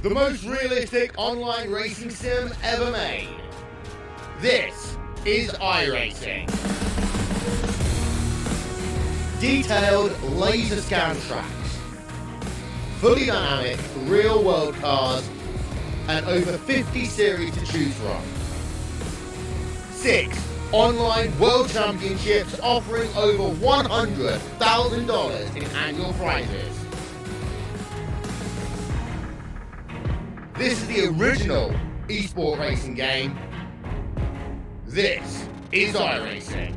The most realistic online racing sim ever made. This is iRacing. Detailed laser scan tracks, fully dynamic real world cars, and over 50 series to choose from. 6 online world championships offering over $100,000 in annual prizes. This is the original esport racing game. This is iRacing.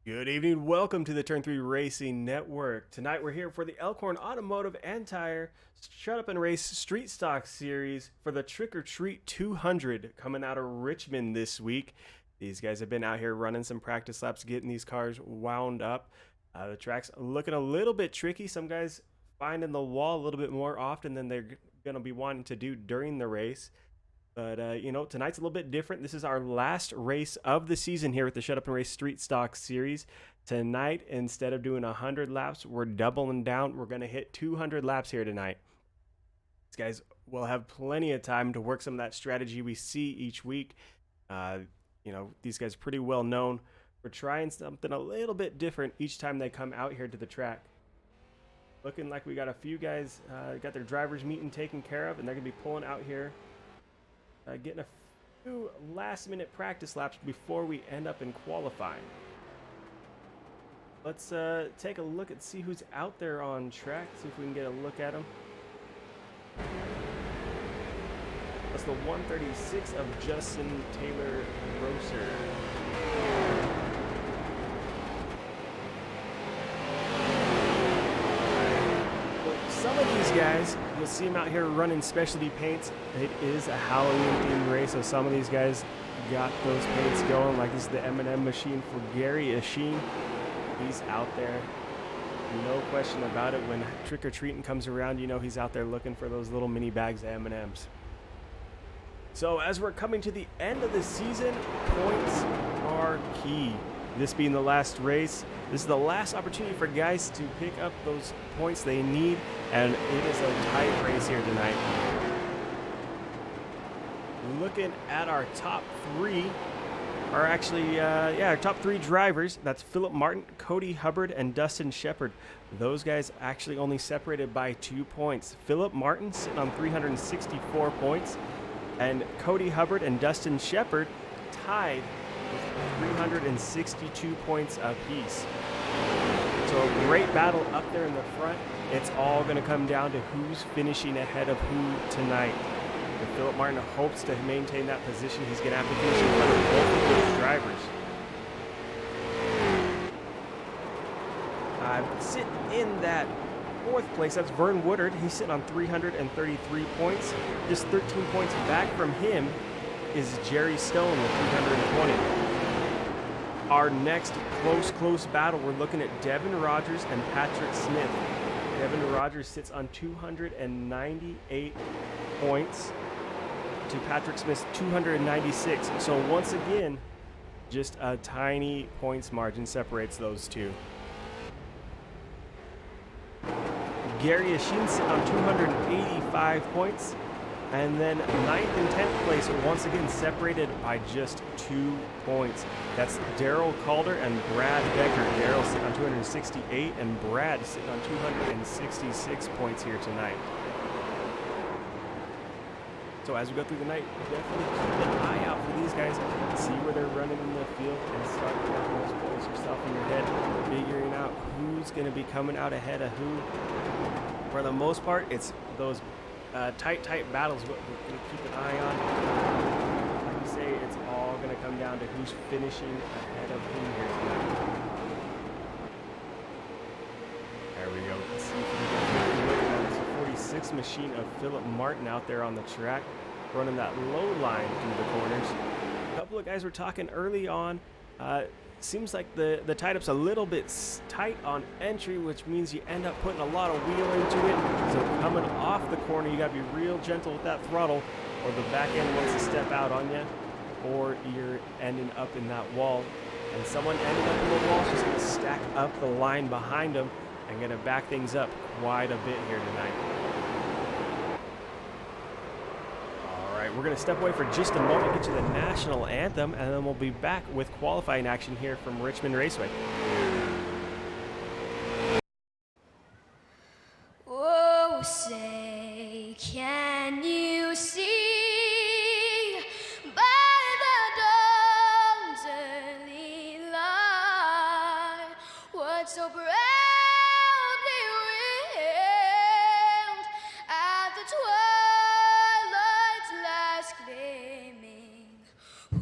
Good evening. Welcome to the Turn 3 Racing Network. Tonight we're here for the Elkhorn Automotive and Tire Shut Up and Race Street Stock Series for the Trick or Treat 200 coming out of Richmond this week. These guys have been out here running some practice laps, getting these cars wound up. The track's looking a little bit tricky. Some guys finding the wall a little bit more often than they're going to be wanting to do during the race. But, tonight's a little bit different. This is our last race of the season here with the Shut Up and Race Street Stock Series. Tonight, instead of doing 100 laps, we're doubling down. We're going to hit 200 laps here tonight. These guys will have plenty of time to work some of that strategy we see each week. These guys are pretty well known for trying something a little bit different each time they come out here to the track. Looking like we got a few guys got their driver's meeting taken care of, and they're going to be pulling out here. Getting a few last-minute practice laps before we end up in qualifying. Let's take a look and see who's out there on track, see if we can get a look at them. That's the 136 of Justin Taylor Grosser. Some of these guys, you'll see them out here running specialty paints. It is a Halloween-themed race, so some of these guys got those paints going. Like this is the M&M machine for Gary Asheen. He's out there, no question about it. When trick-or-treating comes around, you know he's out there looking for those little mini bags of M&Ms. So as we're coming to the end of the season, points are key. This being the last race, this is the last opportunity for guys to pick up those points they need, and it is a tight race here tonight. Looking at our top three, our top three drivers. That's Philip Martin, Cody Hubbard, and Dustin Shepard. Those guys actually only separated by 2 points. Philip Martin sitting on 364 points, and Cody Hubbard and Dustin Shepard tied with 362 points apiece. So a great battle up there in the front. It's all going to come down to who's finishing ahead of who tonight. If Philip Martin hopes to maintain that position, he's going to have to finish in front of both of those drivers. Sitting in that fourth place, that's Vern Woodard. He's sitting on 333 points. Just 13 points back from him is Jerry Stone with 320. Our next close battle, we're looking at Devin Rogers and Patrick Smith. Devin Rogers sits on 298 points to Patrick Smith's 296. So once again, just a tiny points margin separates those two. Gary Asheen sitting on 285 points. And then 9th and 10th place, once again separated by just 2 points. That's Daryl Calder and Brad Becker. Daryl sitting on 268 and Brad sitting on 266 points here tonight. So as we go through the night, definitely keep an eye out for these guys. See where they're running in the field and start taking those points yourself in your head, figuring out who's going to be coming out ahead of who. For the most part, it's those tight battles what we're going to keep an eye on. Like you say, it's all going to come down to who's finishing ahead of who here tonight. There we go. Let's see if we can get a look at that. It's a 46 machine of Philip Martin out there on the track, running that low line through the corners. A couple of guys were talking early on. Seems like the tie-up's a little bit tight on entry, which means you end up putting a lot of wheel into it. So coming off the corner, you got to be real gentle with that throttle, or the back end wants to step out on you, or you're ending up in that wall. And someone ending up in the wall is just going to stack up the line behind them and going to back things up quite a bit here tonight. We're going to step away for just a moment, get to the national anthem, and then we'll be back with qualifying action here from Richmond Raceway. say, can you see by the dawn's early light what so proudly wailed at the twilight's last gleaming,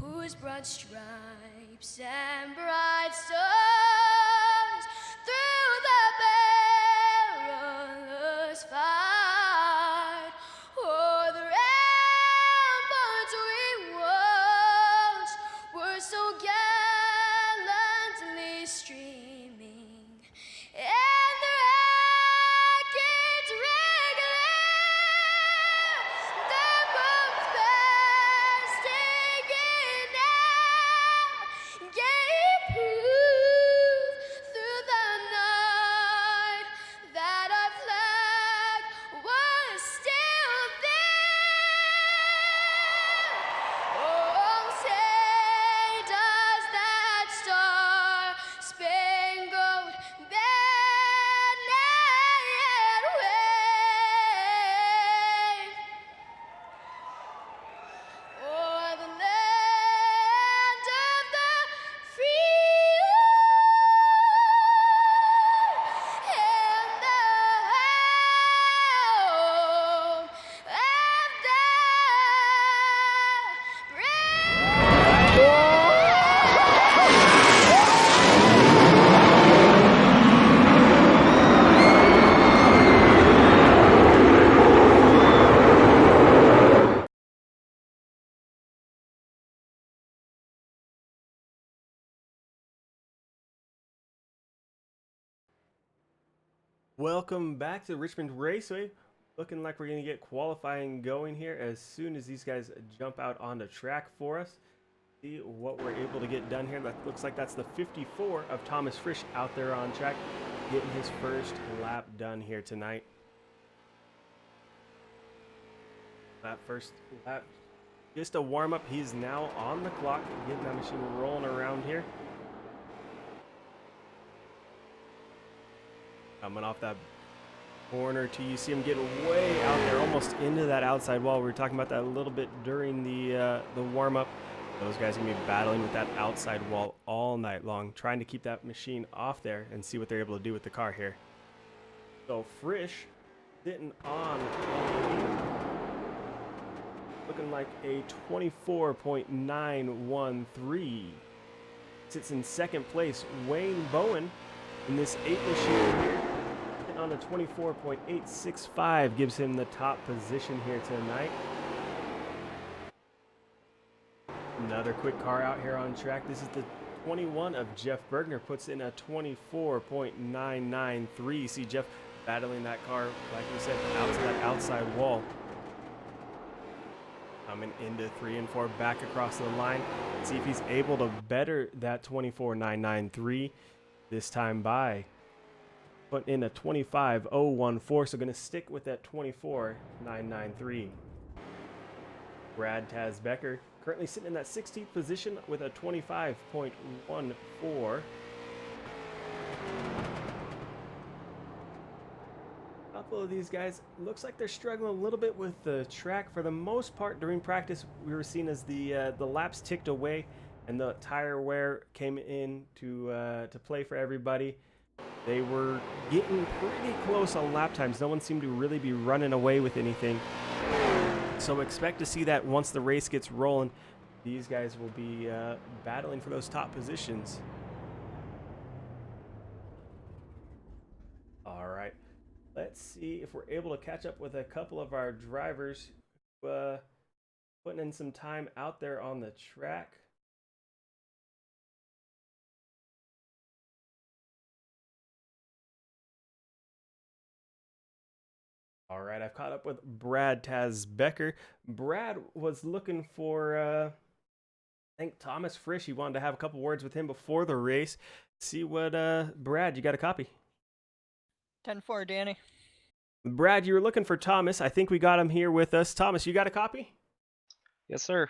whose broad stripes and bright stars through the perilous fight o'er the ramparts we watched were so gallantly streaming, and the rockets regular the bombs bursting in air gave proof through the night that our flag was still there. Oh, say does that star-spangled banner yet wave o'er the land of the free and the home of the Welcome back to Richmond Raceway. Looking like we're going to get qualifying going here as soon as these guys jump out on the track for us. See what we're able to get done here. That looks like that's the 54 of Thomas Frisch out there on track, getting his first lap done here tonight. That first lap, just a warm-up. He's now on the clock, getting that machine rolling around here. Coming off that corner too, you see him getting way out there, almost into that outside wall. We were talking about that a little bit during the warm-up. Those guys are gonna be battling with that outside wall all night long, trying to keep that machine off there and see what they're able to do with the car here. So Frisch sitting on looking like a 24.913. Sits in second place. Wayne Bowen in this 8 machine here, sitting on a 24.865, gives him the top position here tonight. Another quick car out here on track. This is the 21 of Jeff Bergner, puts in a 24.993. See Jeff battling that car, like we said, out to that outside wall. Coming into 3 and 4, back across the line. See if he's able to better that 24.993 this time by putting in a 25.014. So going to stick with that 24.993. Brad Tazbecker currently sitting in that 16th position with a 25.14. A couple of these guys looks like they're struggling a little bit with the track. For the most part during practice, we were seeing as the laps ticked away and the tire wear came in to play for everybody. They were getting pretty close on lap times. No one seemed to really be running away with anything. So expect to see that once the race gets rolling, these guys will be battling for those top positions. All right, let's see if we're able to catch up with a couple of our drivers putting in some time out there on the track. All right, I've caught up with Brad Tazbecker. Brad was looking for, I think, Thomas Frisch. He wanted to have a couple words with him before the race. See what, Brad, you got a copy? 10-4, Danny. Brad, you were looking for Thomas. I think we got him here with us. Thomas, you got a copy? Yes, sir.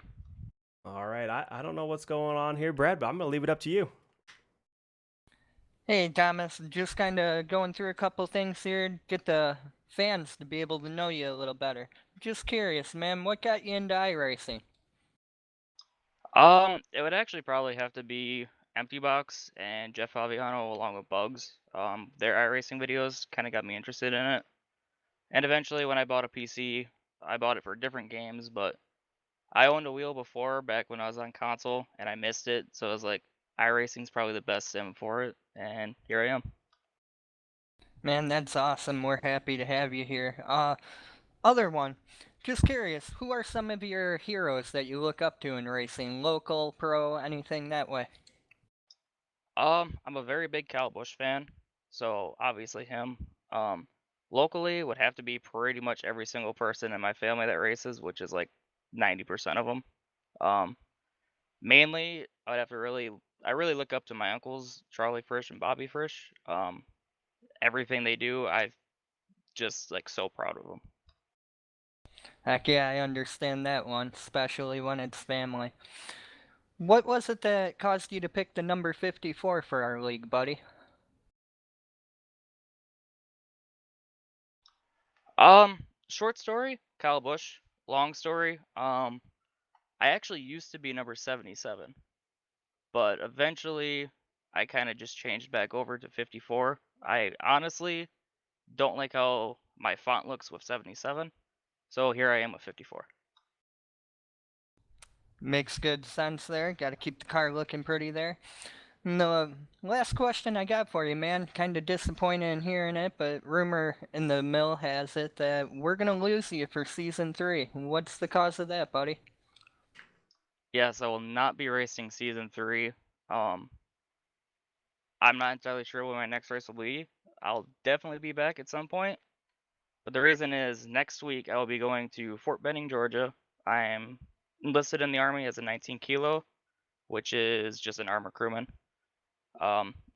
All right, I don't know what's going on here, Brad, but I'm going to leave it up to you. Hey, Thomas, just kind of going through a couple things here, get the fans to be able to know you a little better. Just curious, man, what got you into iRacing? It would actually probably have to be Empty Box and Jeff Favignano along with Bugs. Their iRacing videos kind of got me interested in it. And eventually, when I bought a PC, I bought it for different games, but I owned a wheel before back when I was on console, and I missed it. So I was like, iRacing's probably the best sim for it, and here I am. Man, that's awesome. We're happy to have you here. Other one. Just curious, who are some of your heroes that you look up to in racing? Local, pro, anything that way? I'm a very big Kyle Busch fan, so obviously him. Um, Locally would have to be pretty much every single person in my family that races, which is like 90% of them. Um, Mainly, I really look up to my uncles, Charlie Frisch and Bobby Frisch. Everything they do, I just like so proud of them. Heck yeah, I understand that one, especially when it's family. What was it that caused you to pick the number 54 for our league, buddy? Short story, Kyle Busch. Long story, I actually used to be number 77, but eventually I kind of just changed back over to 54. I honestly don't like how my font looks with 77, so here I am with 54. Makes good sense there. Gotta keep the car looking pretty there. And the last question I got for you, man, kind of disappointed in hearing it, but rumor in the mill has it that we're gonna lose you for season 3. What's the cause of that, buddy? Yes, I will not be racing season 3. Um, I'm not entirely sure when my next race will be. I'll definitely be back at some point, but the reason is next week I will be going to Fort Benning, Georgia. I am enlisted in the Army as a 19 kilo, which is just an armor crewman.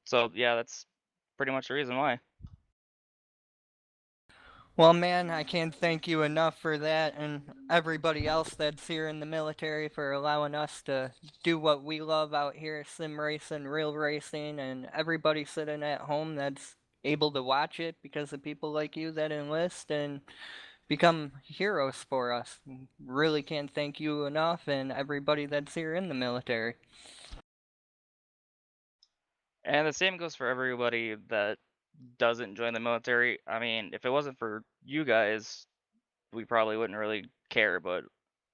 So yeah, that's pretty much the reason why. Well, man, I can't thank you enough for that and everybody else that's here in the military for allowing us to do what we love out here, sim racing, real racing, and everybody sitting at home that's able to watch it because of people like you that enlist and become heroes for us. Really can't thank you enough and everybody that's here in the military. And the same goes for everybody that doesn't join the military. I mean, if it wasn't for you guys, we probably wouldn't really care, but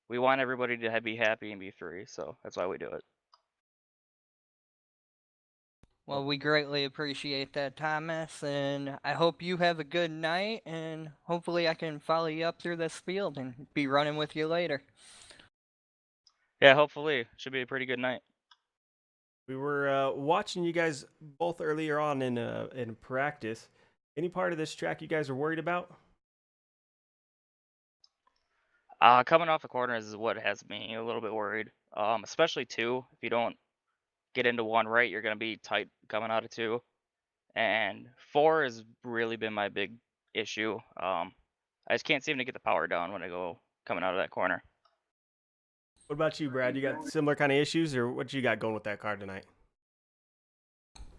we want everybody to be happy and be free, so that's why we do it. Well, we greatly appreciate that, Thomas, and I hope you have a good night, and hopefully I can follow you up through this field and be running with you later. Yeah, hopefully. Should be a pretty good night. We were watching you guys both earlier on in practice. Any part of this track you guys are worried about? Coming off the corners is what has me a little bit worried. Especially two. If you don't get into one right, you're gonna be tight coming out of two. And four has really been my big issue. I just can't seem to get the power down when I go coming out of that corner. What about you, Brad? You got similar kind of issues, or what you got going with that car tonight?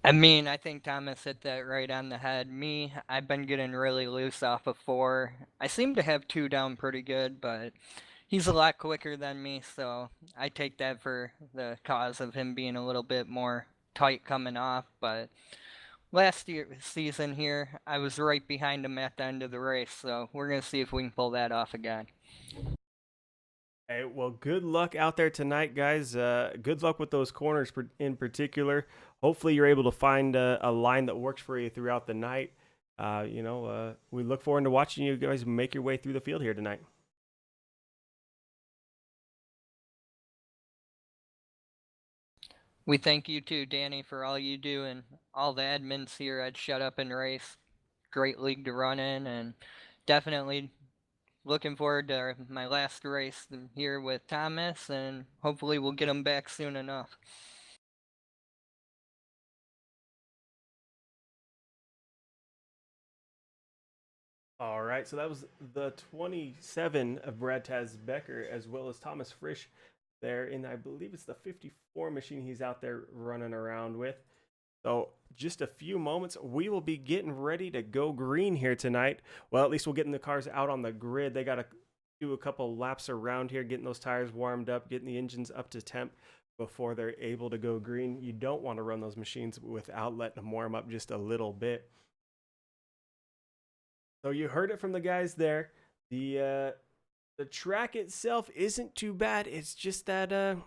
I mean, I think Thomas hit that right on the head. Me, I've been getting really loose off of 4. I seem to have 2 down pretty good, but he's a lot quicker than me, so I take that for the cause of him being a little bit more tight coming off. But last season here, I was right behind him at the end of the race, so we're going to see if we can pull that off again. Hey, well, good luck out there tonight, guys. Good luck with those corners in particular. Hopefully, you're able to find a line that works for you throughout the night. We look forward to watching you guys make your way through the field here tonight. We thank you too, Danny, for all you do and all the admins here at Shut Up and Race. Great league to run in, and definitely looking forward to my last race here with Thomas, and hopefully we'll get him back soon enough. All right, so that was the 27 of Brad Taz Becker, as well as Thomas Frisch there, and I believe it's the 54 machine he's out there running around with. So just a few moments, we will be getting ready to go green here tonight. Well, at least we'll get the cars out on the grid. They got to do a couple laps around here, getting those tires warmed up, getting the engines up to temp before they're able to go green. You don't want to run those machines without letting them warm up just a little bit. So you heard it from the guys there. The track itself isn't too bad. It's just that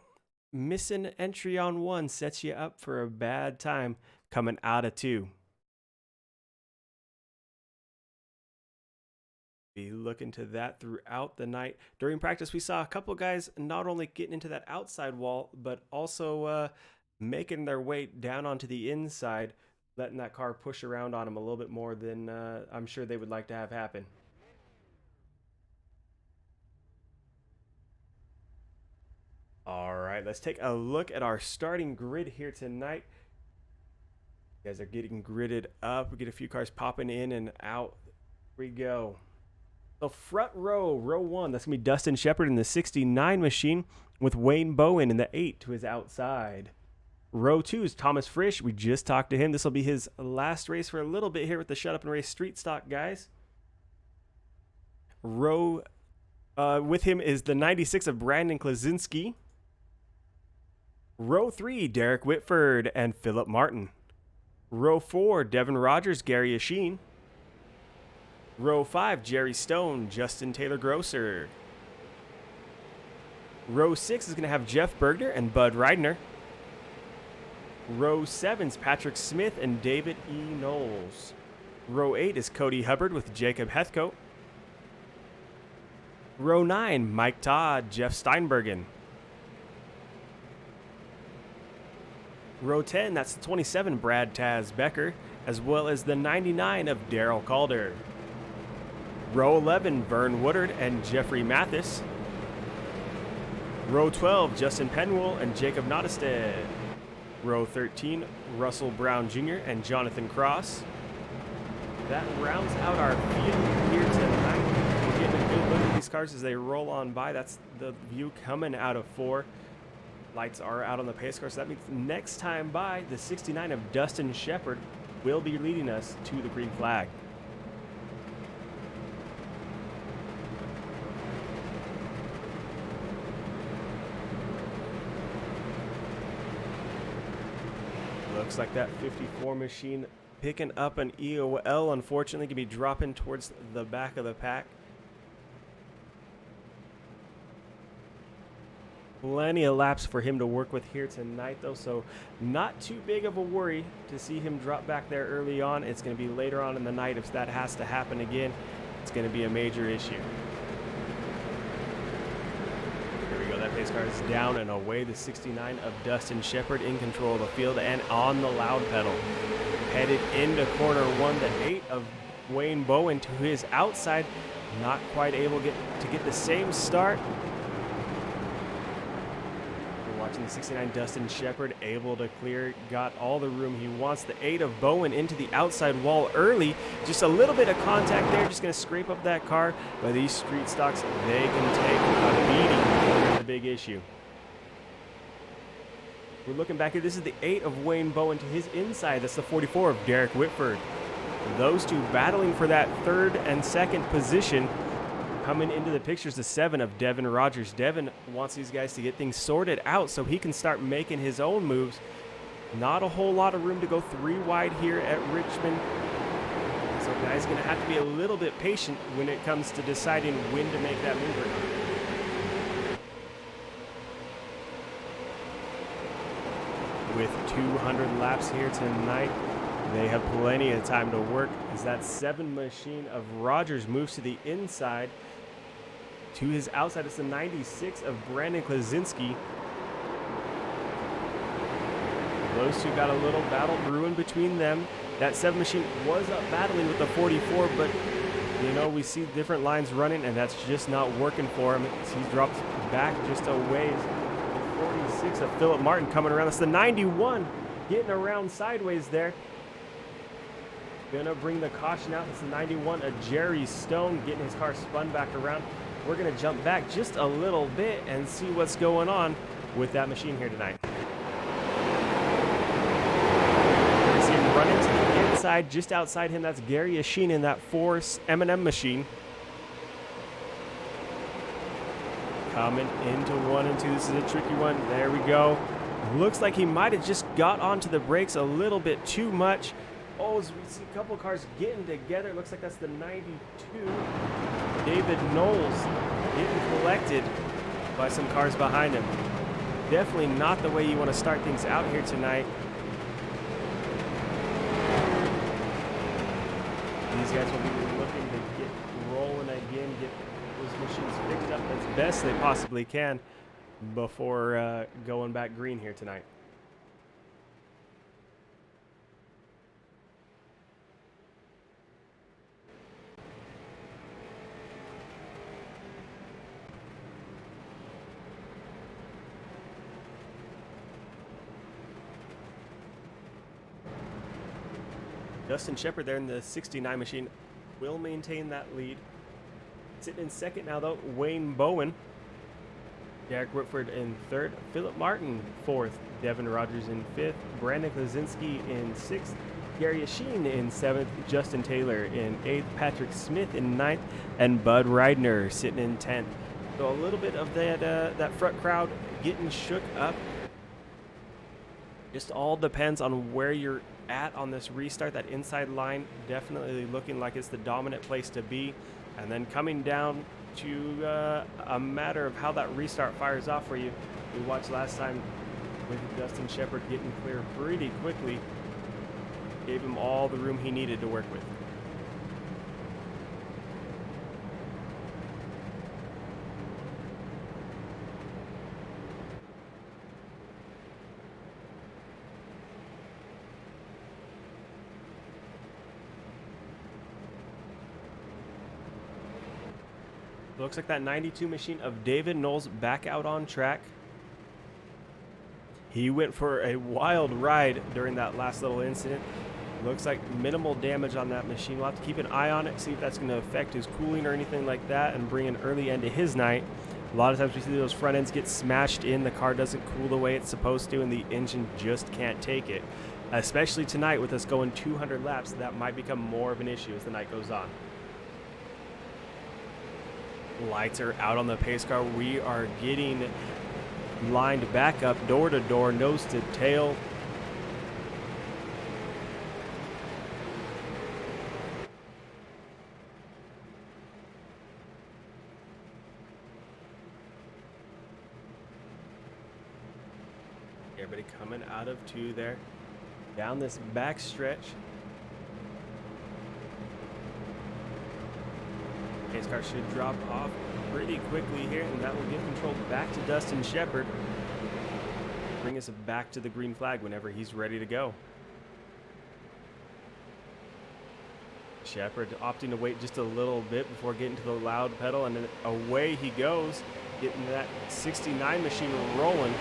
missing entry on 1 sets you up for a bad time coming out of 2. Be looking to that throughout the night. During practice, we saw a couple guys not only getting into that outside wall, but also making their way down onto the inside, letting that car push around on them a little bit more than I'm sure they would like to have happen. All right, let's take a look at our starting grid here tonight. You guys are getting gridded up. We get a few cars popping in and out. Here we go. So front row, row 1, that's going to be Dustin Shepard in the 69 machine with Wayne Bowen in the 8 to his outside. Row 2 is Thomas Frisch. We just talked to him. This will be his last race for a little bit here with the Shut Up and Race Street Stock guys. Row with him is the 96 of Brandon Klaczynski. Row 3, Derek Whitford and Philip Martin. Row 4, Devin Rogers, Gary Asheen. Row 5, Jerry Stone, Justin Taylor Grosser. Row 6 is going to have Jeff Bergner and Bud Reidner. Row 7 is Patrick Smith and David E. Knowles. Row 8 is Cody Hubbard with Jacob Heathcote. Row 9, Mike Todd, Jeff Steinbergen. Row 10, that's the 27, Brad Taz Becker, as well as the 99 of Daryl Calder. Row 11, Vern Woodard and Jeffrey Mathis. Row 12, Justin Penwell and Jacob Nottestead. Row 13, Russell Brown Jr. and Jonathan Cross. That rounds out our field here tonight. We're getting a good look at these cars as they roll on by. That's the view coming out of 4. Lights are out on the pace car, so that means next time by, the 69 of Dustin Shepard will be leading us to the green flag. Looks like that 54 machine picking up an EOL, unfortunately, can be dropping towards the back of the pack. Plenty of laps for him to work with here tonight, though, so not too big of a worry to see him drop back there early on. It's going to be later on in the night if that has to happen again. It's going to be a major issue. Here we go. That pace car is down and away. The 69 of Dustin Shepard in control of the field and on the loud pedal. Headed into corner 1, the 8 of Wayne Bowen to his outside. Not quite able to get the same start. Watching the 69 Dustin Shepard able to clear, got all the room he wants. The 8 of Bowen into the outside wall early. Just a little bit of contact there, just going to scrape up that car. But these street stocks, they can take a beating. That's the big issue. We're looking back here. This is the 8 of Wayne Bowen to his inside. That's the 44 of Derek Whitford. Those two battling for that 3rd and 2nd position. Coming into the pictures, the 7 of Devin Rogers. Devin wants these guys to get things sorted out so he can start making his own moves. Not a whole lot of room to go 3 wide here at Richmond. So guys going to have to be a little bit patient when it comes to deciding when to make that move or not. With 200 laps here tonight, they have plenty of time to work as that 7 machine of Rogers moves to the inside. To his outside, it's the 96 of Brandon Klaczynski. Those two got a little battle brewing between them. That 7 machine was up battling with the 44, but you know, we see different lines running, and that's just not working for him. He's dropped back just a ways. The 46 of Philip Martin coming around. That's the 91 getting around sideways there. Gonna bring the caution out. It's the 91 of Jerry Stone getting his car spun back around. We're gonna jump back just a little bit and see what's going on with that machine here tonight. inside, just outside him, that's Gary Yashin in that Force M&M machine. Coming into 1 and 2. This is a tricky one. There we go. Looks like he might have just got onto the brakes a little bit too much. Oh, as we see a couple cars getting together. Looks like that's the 92. David Knowles getting collected by some cars behind him. Definitely not the way you want to start things out here tonight. These guys will be looking to get rolling again, get those machines fixed up as best they possibly can before going back green here tonight. Justin Shepard there in the 69 machine will maintain that lead. Sitting in second now, though, Wayne Bowen. Derek Whitford in third. Philip Martin fourth. Devin Rogers in fifth. Brandon Klaczynski in sixth. Gary Yashin in seventh. Justin Taylor in eighth. Patrick Smith in ninth. And Bud Reidner sitting in 10th. So a little bit of that front crowd getting shook up. Just all depends on where you're at on this restart. That inside line definitely looking like it's the dominant place to be. And then coming down to a matter of how that restart fires off for you. We watched last time with Justin Shepard getting clear pretty quickly. Gave him all the room he needed to work with. Looks like that 92 machine of David Knowles back out on track. He went for a wild ride during that last little incident. Looks like minimal damage on that machine. We'll have to keep an eye on it, see if that's going to affect his cooling or anything like that and bring an early end to his night. A lot of times we see those front ends get smashed in. The car doesn't cool the way it's supposed to, and the engine just can't take it. Especially tonight with us going 200 laps, that might become more of an issue as the night goes on. Lights are out on the pace car. We are getting lined back up door to door, nose to tail. Everybody coming out of two there. Down this back stretch. Pace car should drop off pretty quickly here, and that will give control back to Dustin Shepard. Bring us back to the green flag whenever he's ready to go. Shepard opting to wait just a little bit before getting to the loud pedal, and then away he goes, getting that 69 machine rolling.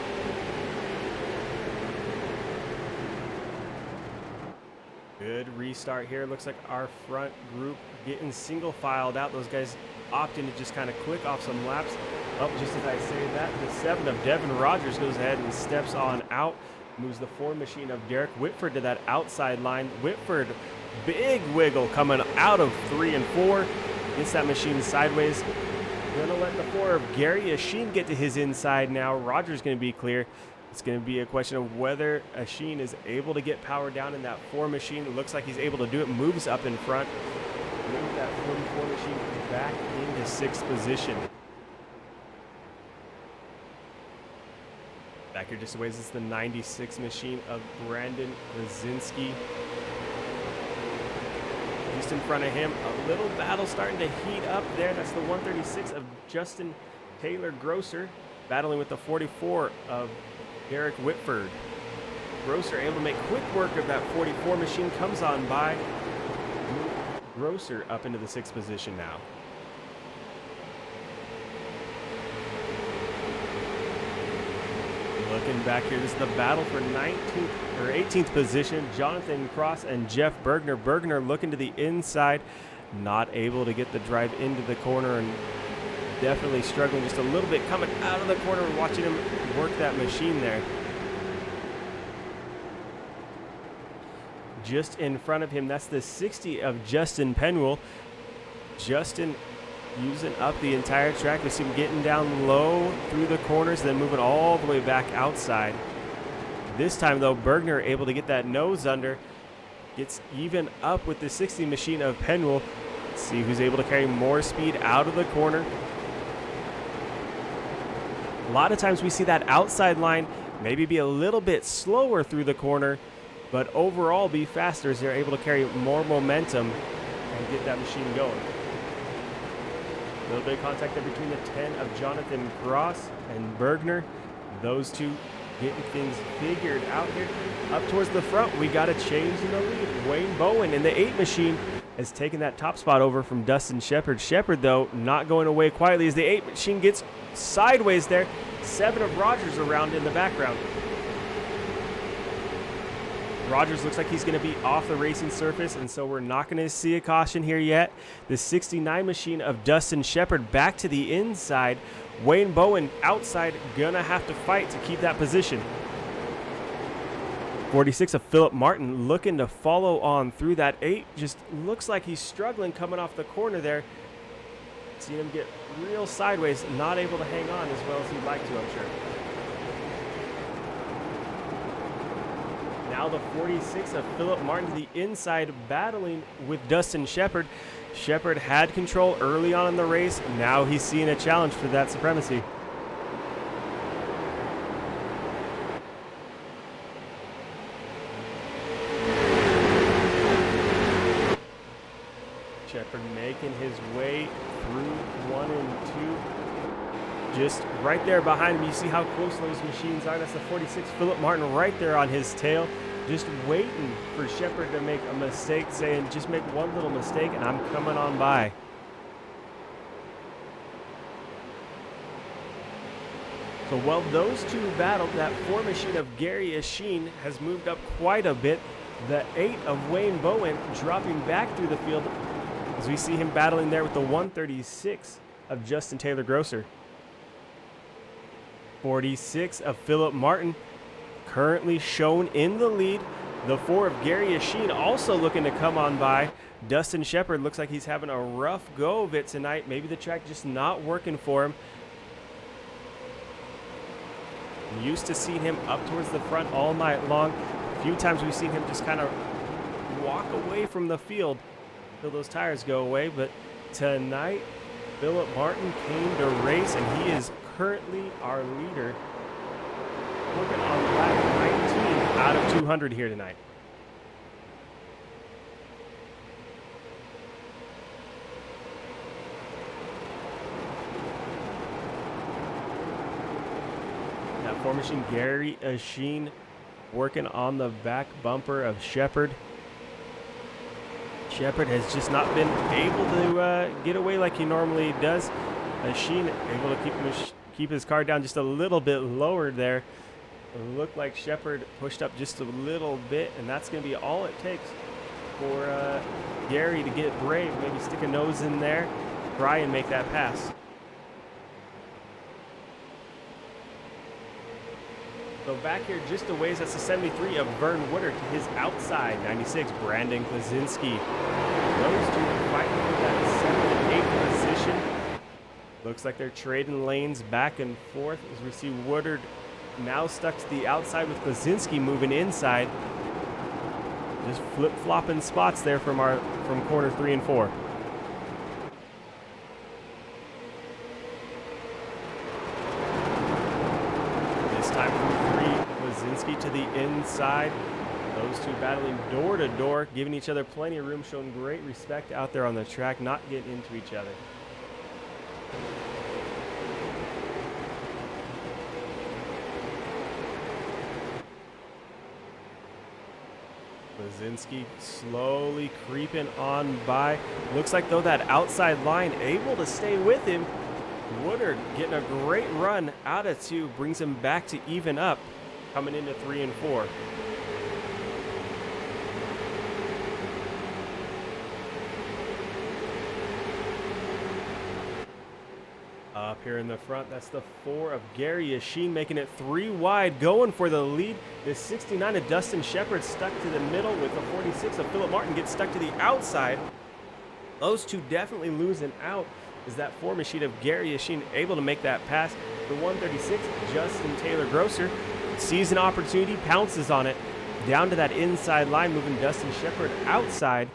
Good restart here. Looks like our front group getting single filed out. Those guys opting to just kind of click off some laps. Oh, just as I say that, the 7 of Devin Rogers goes ahead and steps on out. Moves the 4 machine of Derek Whitford to that outside line. Whitford, big wiggle coming out of 3 and 4. Gets that machine sideways. Gonna let the 4 of Gary Yashin get to his inside now. Rogers gonna be clear. It's going to be a question of whether Yashin is able to get power down in that 4 machine. It looks like he's able to do it. Moves up in front. Move that 44 machine back into 6th position. Back here just a ways, it's the 96 machine of Brandon Klaczynski. Just in front of him, a little battle starting to heat up there. That's the 136 of Justin Taylor Grosser battling with the 44 of Derek Whitford. Grosser able to make quick work of that 44 machine, comes on by. Grosser up into the 6th position now. Looking back here, this is the battle for 19th or 18th position. Jonathan Cross and Jeff Bergner. Bergner looking to the inside, not able to get the drive into the corner, and definitely struggling just a little bit coming out of the corner. We're watching him work that machine there. just in front of him. That's the 60 of Justin Penwell. Justin using up the entire track. We see him getting down low through the corners, then moving all the way back outside. This time, though, Bergner able to get that nose under. Gets even up with the 60 machine of Penwell. Let's see who's able to carry more speed out of the corner. A lot of times we see that outside line maybe be a little bit slower through the corner, but overall be faster as they're able to carry more momentum and get that machine going. A little bit of contact there between the 10 of Jonathan Cross and Bergner. Those two getting things figured out here. Up towards the front, we got a change in the lead. Wayne Bowen in the 8 machine has taken that top spot over from Dustin Shepard. Shepard, though, not going away quietly as the 8 machine gets sideways there. 7 of Rogers around in the background. Rogers looks like he's going to be off the racing surface, and so we're not going to see a caution here yet. The 69 machine of Dustin Shepard back to the inside. Wayne Bowen outside, gonna have to fight to keep that position. 46 of Philip Martin looking to follow on through that 8. Just looks like he's struggling coming off the corner there. Seeing him get real sideways, not able to hang on as well as he'd like to, I'm sure. Now the 46 of Philip Martin to the inside, battling with Dustin Shepard. Shepard had control early on in the race. Now he's seeing a challenge for that supremacy. Shepard making his way through 1 and 2. Just right there behind him, you see how close those machines are. That's the 46 Philip Martin right there on his tail. Just waiting for Shepard to make a mistake, saying just make one little mistake and I'm coming on by. So while those two battled, that 4 machine of Gary Asheen has moved up quite a bit. The 8 of Wayne Bowen dropping back through the field as we see him battling there with the 136 of Justin Taylor Grosser. 46 of Philip Martin currently shown in the lead. The 4 of Gary Asheen also looking to come on by. Dustin Shepard looks like he's having a rough go of it tonight. Maybe the track just not working for him. I'm used to seeing him up towards the front all night long. A few times we've seen him just kind of walk away from the field till those tires go away. But tonight, Philip Martin came to race, and he is currently our leader. Working on lap 19 out of 200 here tonight. That 4 machine, Gary Asheen, working on the back bumper of Shepard. Shepard has just not been able to get away like he normally does. Asheen able to keep his car down just a little bit lower there. It looked like Shepard pushed up just a little bit, and that's going to be all it takes for Gary to get brave. Maybe stick a nose in there, try and make that pass. So back here just a ways, that's the 73 of Vern Woodard to his outside, 96, Brandon Klaczynski. Those two fighting for that 7th and 8th position. Looks like they're trading lanes back and forth as we see Woodard now stuck to the outside with Klaczynski moving inside. Just flip-flopping spots there from corner 3 and 4. This time from 3, Klaczynski to the inside. Those two battling door to door, giving each other plenty of room, showing great respect out there on the track, not getting into each other. Klaczynski slowly creeping on by. Looks like, though, that outside line able to stay with him. Woodard getting a great run out of 2, brings him back to even up, coming into 3 and 4. Up here in the front, that's the 4 of Gary Yashin, making it 3 wide, going for the lead. The 69 of Dustin Shepard stuck to the middle, with the 46 of Philip Martin gets stuck to the outside. Those two definitely losing out. Is that 4 machine of Gary Yashin able to make that pass? The 136, Justin Taylor Grosser, sees an opportunity, pounces on it, down to that inside line, moving Dustin Shepard outside.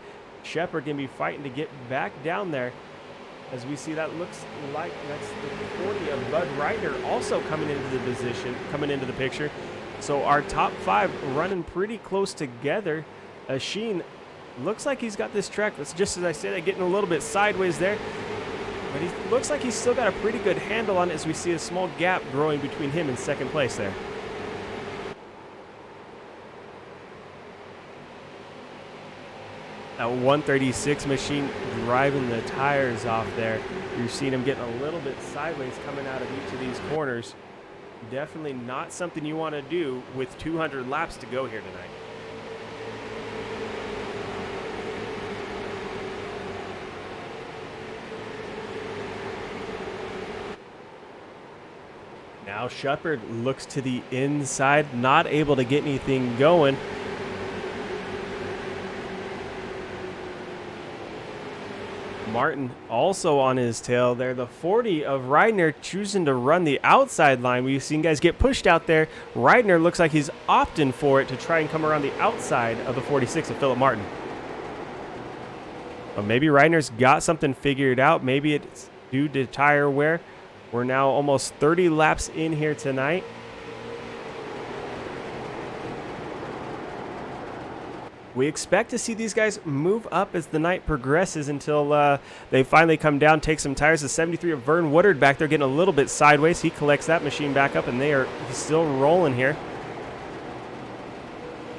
Shepard can be fighting to get back down there. As we see, that looks like that's the 40 of Bud Reitner also coming into the position, coming into the picture. So our top 5 running pretty close together. Sheen looks like he's got this track. That's just as I said, getting a little bit sideways there. But he looks like he's still got a pretty good handle on it, as we see a small gap growing between him and second place there. That 136 machine driving the tires off there. You're seeing him getting a little bit sideways coming out of each of these corners. Definitely not something you want to do with 200 laps to go here tonight. Now Shepard looks to the inside, not able to get anything going. Martin also on his tail there. The 40 of Reitner choosing to run the outside line. We've seen guys get pushed out there. Reitner looks like he's opting for it to try and come around the outside of the 46 of Philip Martin. But maybe Reitner's got something figured out. Maybe it's due to tire wear. We're now almost 30 laps in here tonight. We expect to see these guys move up as the night progresses until they finally come down, take some tires. The 73 of Vern Woodard back there getting a little bit sideways. He collects that machine back up, and they are still rolling here.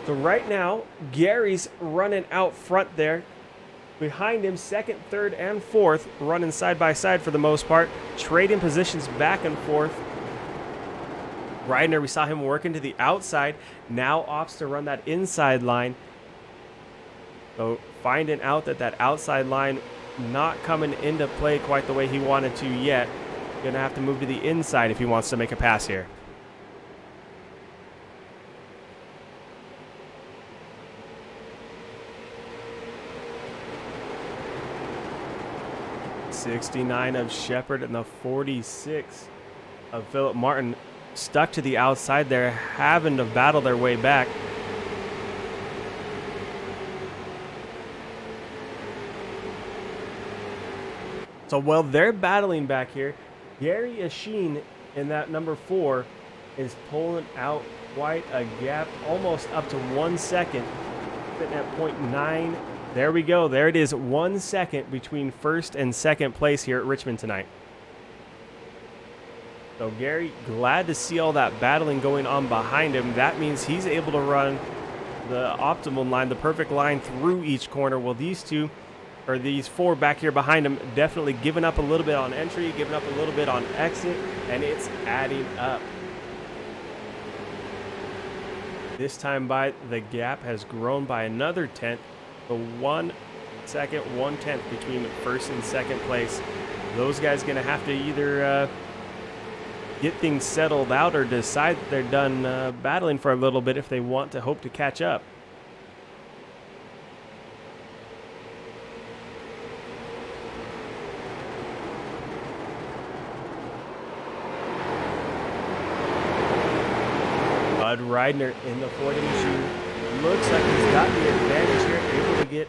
So right now, Gary's running out front there. Behind him, second, third, and fourth, running side by side for the most part. Trading positions back and forth. Reitner, we saw him working to the outside. Now opts to run that inside line. So finding out that outside line not coming into play quite the way he wanted to yet. Gonna have to move to the inside if he wants to make a pass here. '69 of Shepard and the 46 of Philip Martin stuck to the outside there, having to battle their way back. So while they're battling back here, Gary Yashin in that number 4 is pulling out quite a gap, almost up to 1 second, sitting at 0.9. There we go. There it is, 1 second between first and second place here at Richmond tonight. So Gary, glad to see all that battling going on behind him. That means he's able to run the optimal line, the perfect line through each corner. Well, these 4 back here behind him definitely giving up a little bit on entry, giving up a little bit on exit, and it's adding up. This time by the gap has grown by another tenth. The 1 second, 1/10 between first and second place. Those guys going to have to either get things settled out or decide that they're done battling for a little bit if they want to hope to catch up. Bud Reitner in the 40 machine. Looks like he's got the advantage here, able to get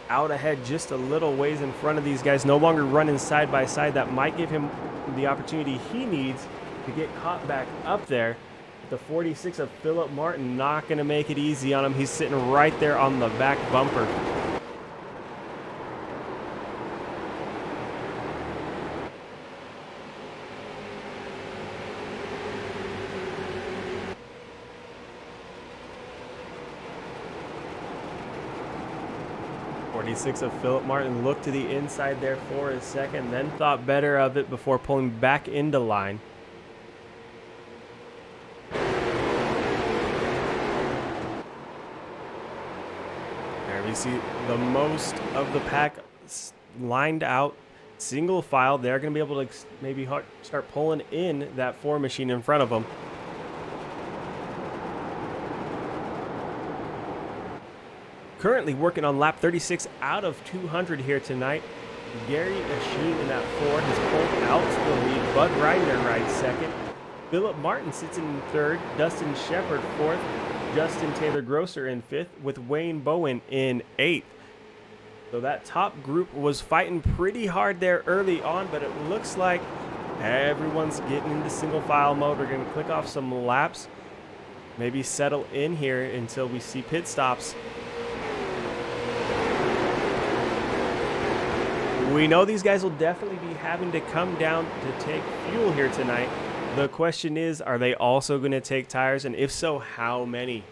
out ahead just a little ways in front of these guys. No longer running side by side. That might give him the opportunity he needs to get caught back up there. The 46 of Philip Martin not going to make it easy on him. He's sitting right there on the back bumper. Of Philip Martin looked to the inside there for a second, then thought better of it before pulling back into line. There we see the most of the pack lined out, single file. They're going to be able to maybe start pulling in that 4 machine in front of them. Currently working on lap 36 out of 200 here tonight. Gary Asheen in that 4 has pulled out to the lead. Bud Reidner rides second. Philip Martin sits in third. Dustin Shepard fourth. Justin Taylor Grosser in fifth, with Wayne Bowen in eighth. So that top group was fighting pretty hard there early on, but it looks like everyone's getting into single file mode. We're going to click off some laps, maybe settle in here until we see pit stops. We know these guys will definitely be having to come down to take fuel here tonight. The question is, are they also going to take tires? And if so, how many?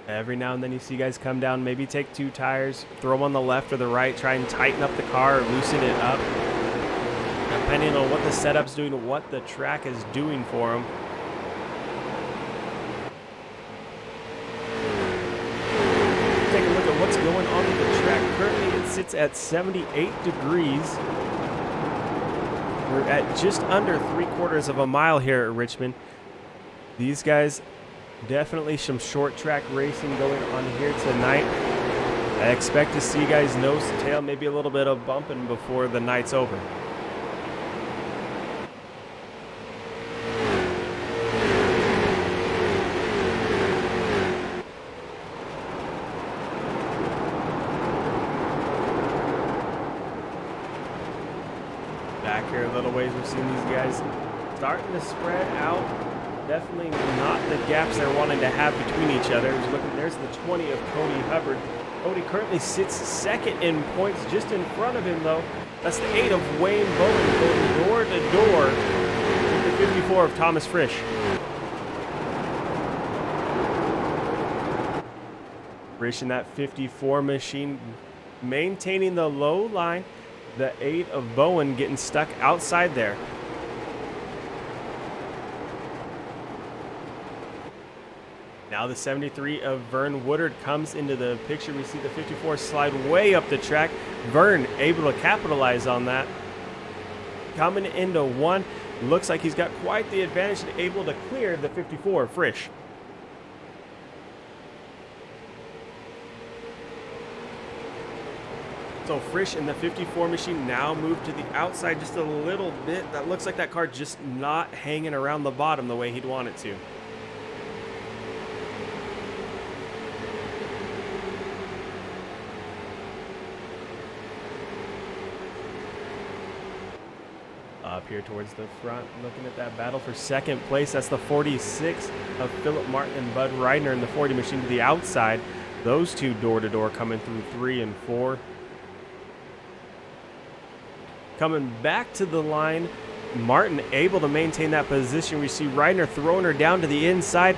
Every now and then you see guys come down, maybe take 2 tires, throw them on the left or the right, try and tighten up the car or loosen it up. Depending on what the setup's doing, what the track is doing for them. Take a look at what's going on with the track. Currently it sits at 78 degrees. We're at just under 3/4 of a mile here at Richmond. These guys, definitely some short track racing going on here tonight. I expect to see guys nose to tail, maybe a little bit of bumping before the night's over. Back here a little ways, we've seen these guys starting to spread out. Definitely not the gaps they're wanting to have between each other. There's the 20 of Cody Hubbard. Cody currently sits second in points, just in front of him though. That's the 8 of Wayne Bowen going door to door with the 54 of Thomas Frisch. Frisch in that 54 machine, maintaining the low line. The 8 of Bowen getting stuck outside there. Now the 73 of Vern Woodard comes into the picture. We see the 54 slide way up the track. Vern able to capitalize on that. Coming into 1. Looks like he's got quite the advantage and able to clear the 54 Frisch. So Frisch in the 54 machine now moved to the outside just a little bit. That looks like that car just not hanging around the bottom the way he'd want it to. Up here towards the front, looking at that battle for second place. That's the 46 of Philip Martin and Bud Reidner in the 40 machine to the outside. Those two door to door coming through 3 and 4. Coming back to the line, Martin able to maintain that position. We see Reidner throwing her down to the inside,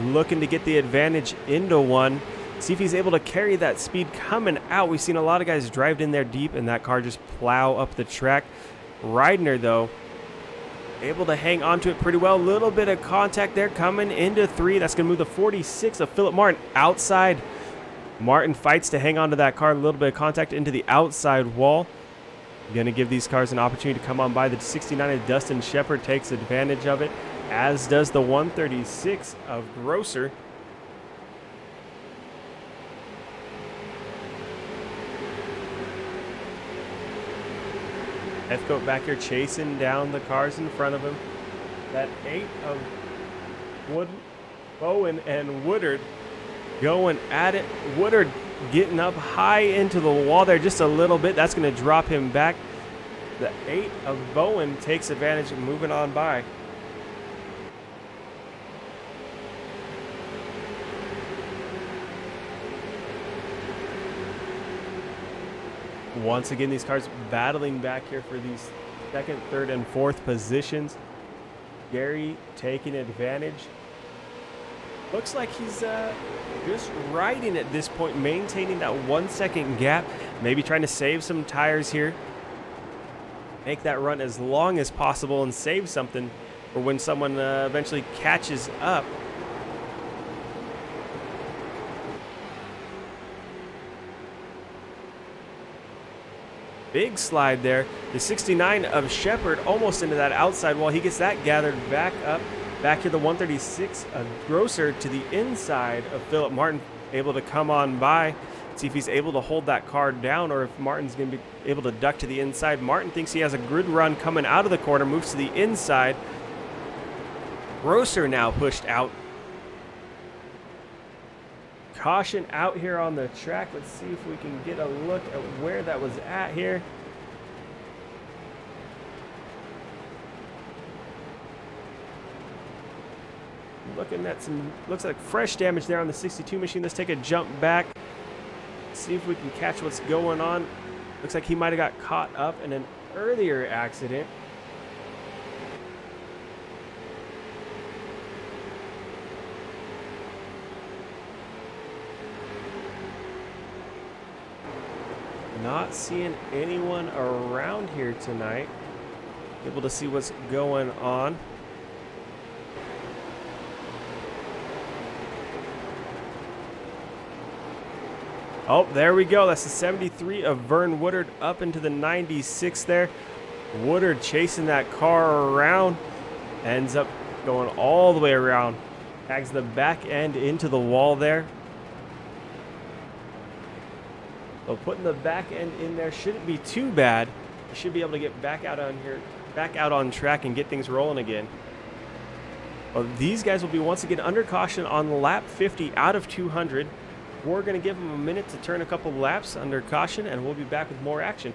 looking to get the advantage into 1. See if he's able to carry that speed coming out. We've seen a lot of guys drive in there deep and that car just plow up the track. Reidner, though, able to hang on to it pretty well. A little bit of contact there coming into 3. That's going to move the 46 of Philip Martin outside. Martin fights to hang on to that car. A little bit of contact into the outside wall. Going to give these cars an opportunity to come on by. The 69 of Dustin Shepard takes advantage of it, as does the 136 of Grosser. Efcoat back here chasing down the cars in front of him. That 8 of Bowen and Woodard going at it. Woodard getting up high into the wall there just a little bit. That's going to drop him back. The 8 of Bowen takes advantage of moving on by. Once again, these cars battling back here for these second, third, and fourth positions. Gary taking advantage. Looks like he's just riding at this point, maintaining that 1 second gap. Maybe trying to save some tires here. Make that run as long as possible and save something for when someone eventually catches up. big slide there. The 69 of Shepard almost into that outside wall. He gets that gathered back up, back to the 136 of Grosser to the inside of Philip Martin, able to come on by. See if he's able to hold that car down or if Martin's going to be able to duck to the inside. Martin thinks he has a good run coming out of the corner, moves to the inside. Grosser now pushed out. Caution out here on the track. Let's see if we can get a look at where that was at here. Looking at some, looks like fresh damage there on the 62 machine. Let's take a jump back. See if we can catch what's going on. Looks like he might have got caught up in an earlier accident. Not seeing anyone around here tonight. Able to see what's going on. Oh, there we go. That's the 73 of Vern Woodard up into the 96 there. Woodard chasing that car around. Ends up going all the way around. Tags the back end into the wall there. So putting the back end in there shouldn't be too bad. You should be able to get back out on here, back out on track and get things rolling again. Well, these guys will be once again under caution on lap 50 out of 200. We're going to give them a minute to turn a couple laps under caution, and we'll be back with more action.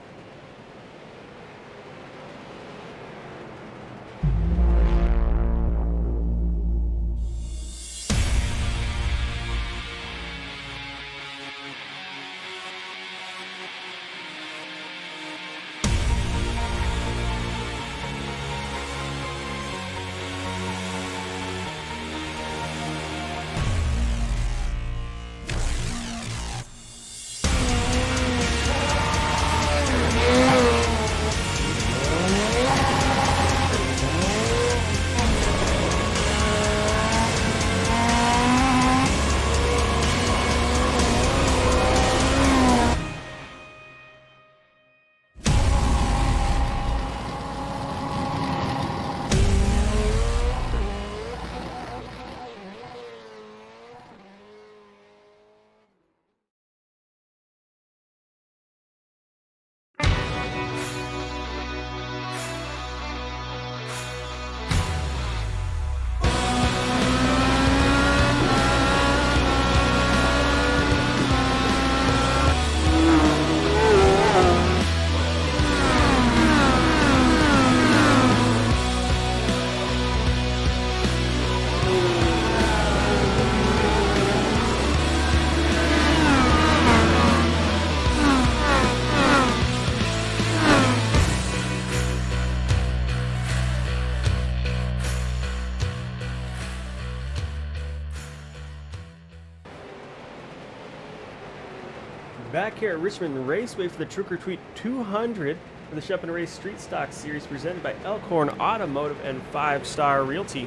Back here at Richmond Raceway for the Trick or Treat 200 for the Shop and Race Street Stock Series presented by Elkhorn Automotive and 5 Star Realty.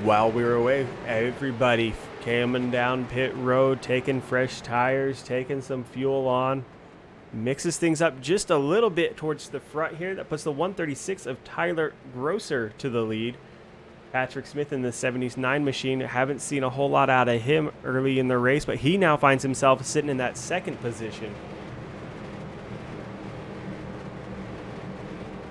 While we were away, everybody coming down pit road, taking fresh tires, taking some fuel on. Mixes things up just a little bit towards the front here. That puts the 136 of Tyler Grosser to the lead. Patrick Smith in the 79 machine. Haven't seen a whole lot out of him early in the race, but he now finds himself sitting in that second position.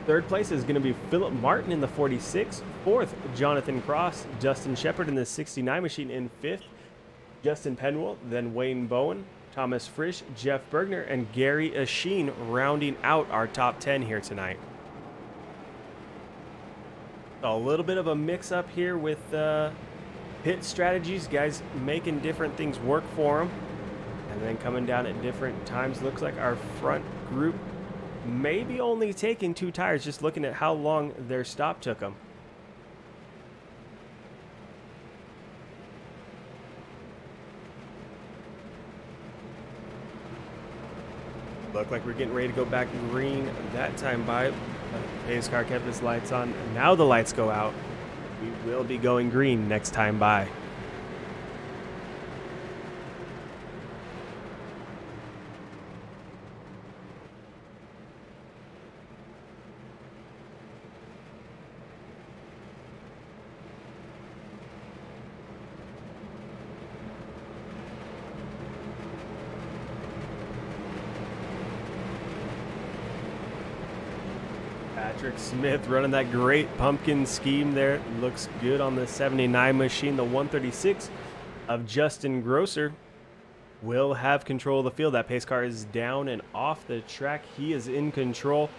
Third place is going to be Philip Martin in the 46. Fourth, Jonathan Cross. Justin Shepard in the 69 machine in fifth. Justin Penwell, then Wayne Bowen, Thomas Frisch, Jeff Bergner, and Gary Asheen rounding out our top 10 here tonight. A little bit of a mix-up here with pit strategies. Guys making different things work for them. And then coming down at different times. Looks like our front group maybe only taking 2 tires, just looking at how long their stop took them. Look like we're getting ready to go back green that time by. Pace car kept his lights on. Now the lights go out. We will be going green next time by. Patrick Smith running that great pumpkin scheme there. Looks good on the 79 machine. The 136 of Justin Grosser will have control of the field. That pace car is down and off the track. He is in control.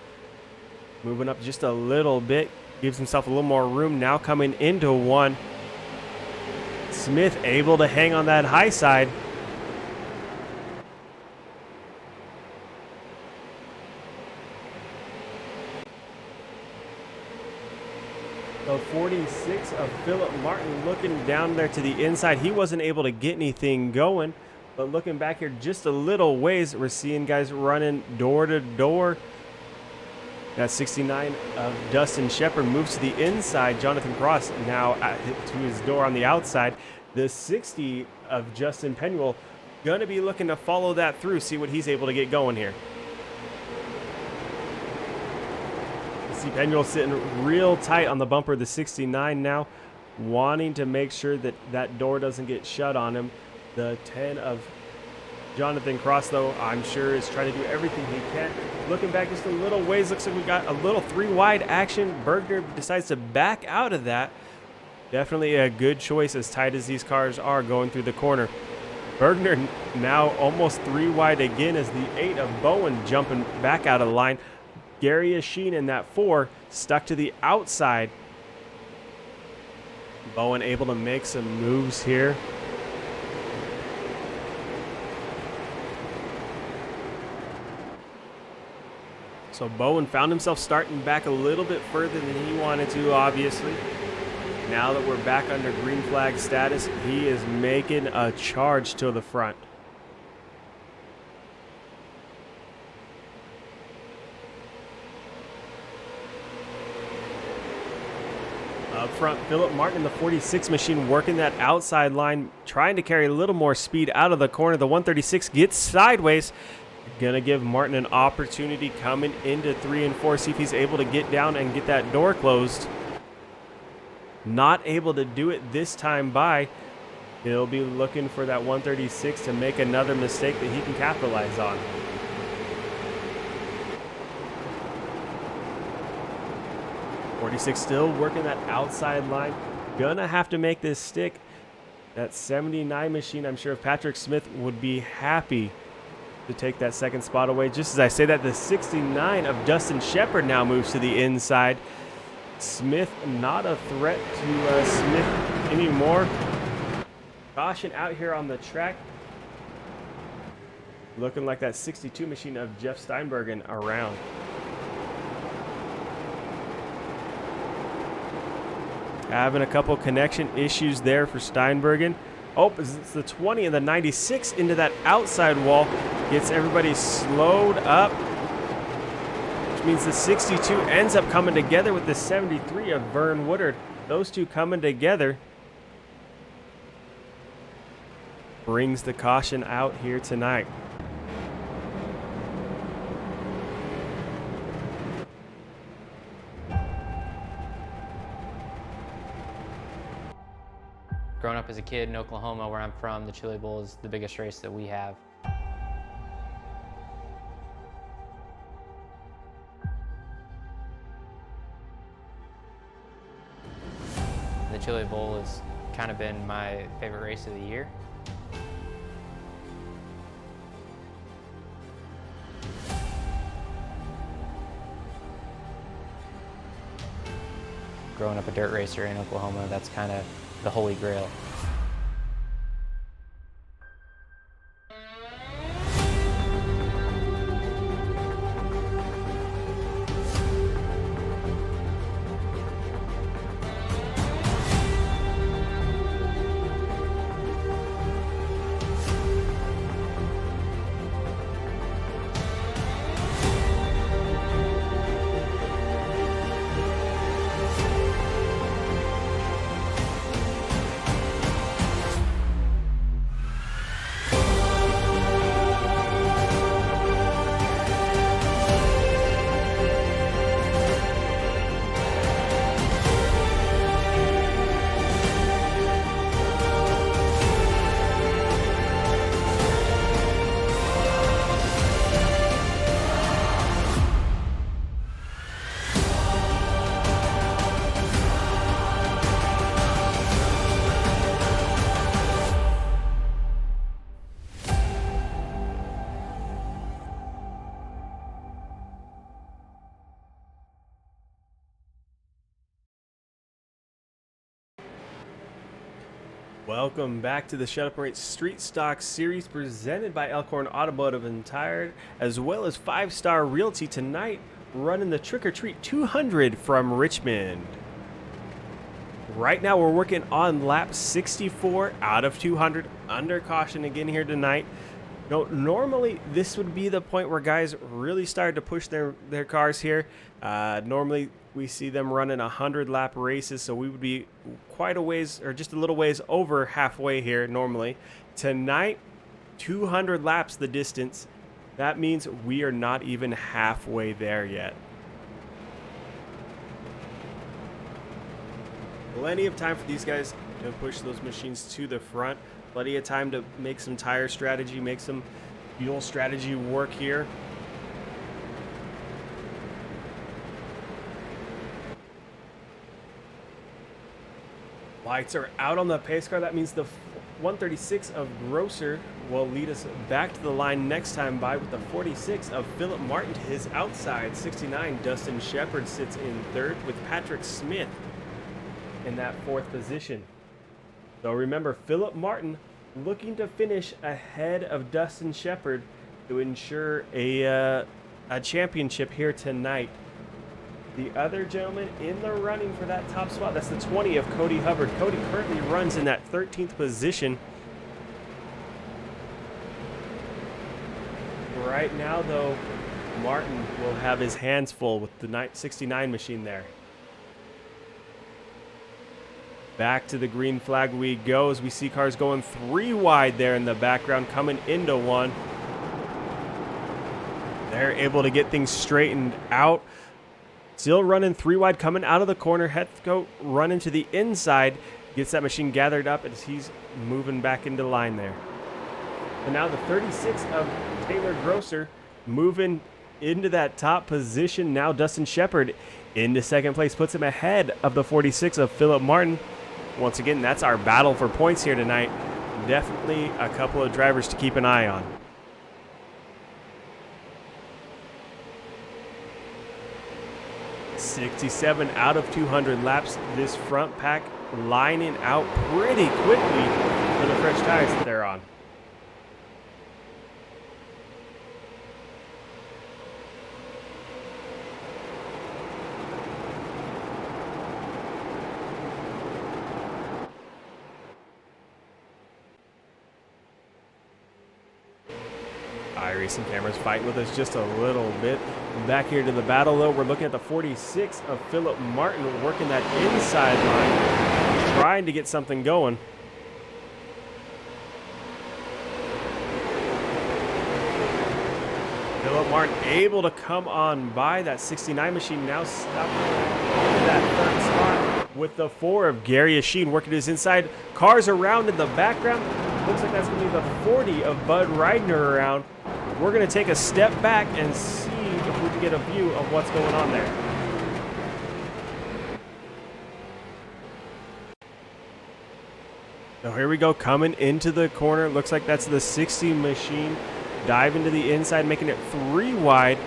Moving up just a little bit. Gives himself a little more room. Now coming into one. Smith able to hang on that high side. The 46 of Philip Martin looking down there to the inside. He wasn't able to get anything going, but looking back here just a little ways, we're seeing guys running door to door. That 69 of Dustin Shepard moves to the inside. Jonathan Cross now to his door on the outside. The 60 of Justin Penuel going to be looking to follow that through, see what he's able to get going here. See Penuel sitting real tight on the bumper of the 69 now, wanting to make sure that that door doesn't get shut on him. The 10 of Jonathan Cross, though, I'm sure is trying to do everything he can. Looking back just a little ways, looks like we got a little 3-wide action. Bergner decides to back out of that. Definitely a good choice as tight as these cars are going through the corner. Bergner now almost 3-wide again as the 8 of Bowen jumping back out of the line. Gary Asheen in that 4 stuck to the outside. Bowen able to make some moves here. So Bowen found himself starting back a little bit further than he wanted to, obviously. Now that we're back under green flag status, he is making a charge to the front. Up front, Philip Martin in the 46 machine working that outside line, trying to carry a little more speed out of the corner. The 136 gets sideways. Gonna give Martin an opportunity coming into 3 and 4. See if he's able to get down and get that door closed. Not able to do it this time by. He'll be looking for that 136 to make another mistake that he can capitalize on. .46 still working that outside line. Gonna have to make this stick. That 79 machine, I'm sure if Patrick Smith would be happy to take that second spot away. Just as I say that, the 69 of Dustin Shepard now moves to the inside. Smith not a threat to Smith anymore. Caution out here on the track. Looking like that 62 machine of Jeff Steinbergen around. Having a couple connection issues there for Steinbergen. Oh, it's the 20 and the 96 into that outside wall. Gets everybody slowed up. Which means the 62 ends up coming together with the 73 of Vern Woodard. Those two coming together brings the caution out here tonight. Growing up as a kid in Oklahoma, where I'm from, the Chili Bowl is the biggest race that we have. The Chili Bowl has kind of been my favorite race of the year. Growing up a dirt racer in Oklahoma, that's kind of the holy grail. Welcome back to the Shut Up and Rate Street Stock Series presented by Elkhorn Automotive and Tire, as well as 5-Star Realty. Tonight, running the Trick or Treat 200 from Richmond. Right now, we're working on lap 64 out of 200, under caution again here tonight. Normally, this would be the point where guys really started to push their cars here. Normally, we see them running 100-lap races, so we would be quite a ways, or just a little ways over halfway here normally. Tonight, 200 laps the distance. That means we are not even halfway there yet. Plenty of time for these guys to push those machines to the front. Plenty of time to make some tire strategy, make some fuel strategy work here. Lights are out on the pace car. That means the 136 of Grosser will lead us back to the line next time by, with the 46 of Philip Martin to his outside. 69, Dustin Shepard sits in third with Patrick Smith in that fourth position. So remember, Philip Martin looking to finish ahead of Dustin Shepard to ensure a championship here tonight. The other gentleman in the running for that top spot, that's the 20 of Cody Hubbard. Cody currently runs in that 13th position. Right now, though, Martin will have his hands full with the 69 machine there. Back to the green flag we go as we see cars going 3 wide there in the background, coming into one. They're able to get things straightened out. Still running 3 wide, coming out of the corner. Heathcote running to the inside, gets that machine gathered up as he's moving back into line there. And now the 36 of Taylor Grosser moving into that top position. Now Dustin Shepard into second place, puts him ahead of the 46 of Philip Martin. Once again, that's our battle for points here tonight. Definitely a couple of drivers to keep an eye on. .67 out of 200 laps. This front pack lining out pretty quickly for the fresh tires that they're on. iRacing cameras fighting with us just a little bit. Back here to the battle, though, we're looking at the 46 of Philip Martin working that inside line, trying to get something going. Philip Martin able to come on by that 69 machine, now stuck in that third spot with the 4 of Gary Asheen working his inside. Cars around in the background. Looks like that's going to be the 40 of Bud Reidner around. We're going to take a step back and see if we can get a view of what's going on there. So here we go, coming into the corner. Looks like that's the 60 machine. Diving to the inside, making it 3 wide.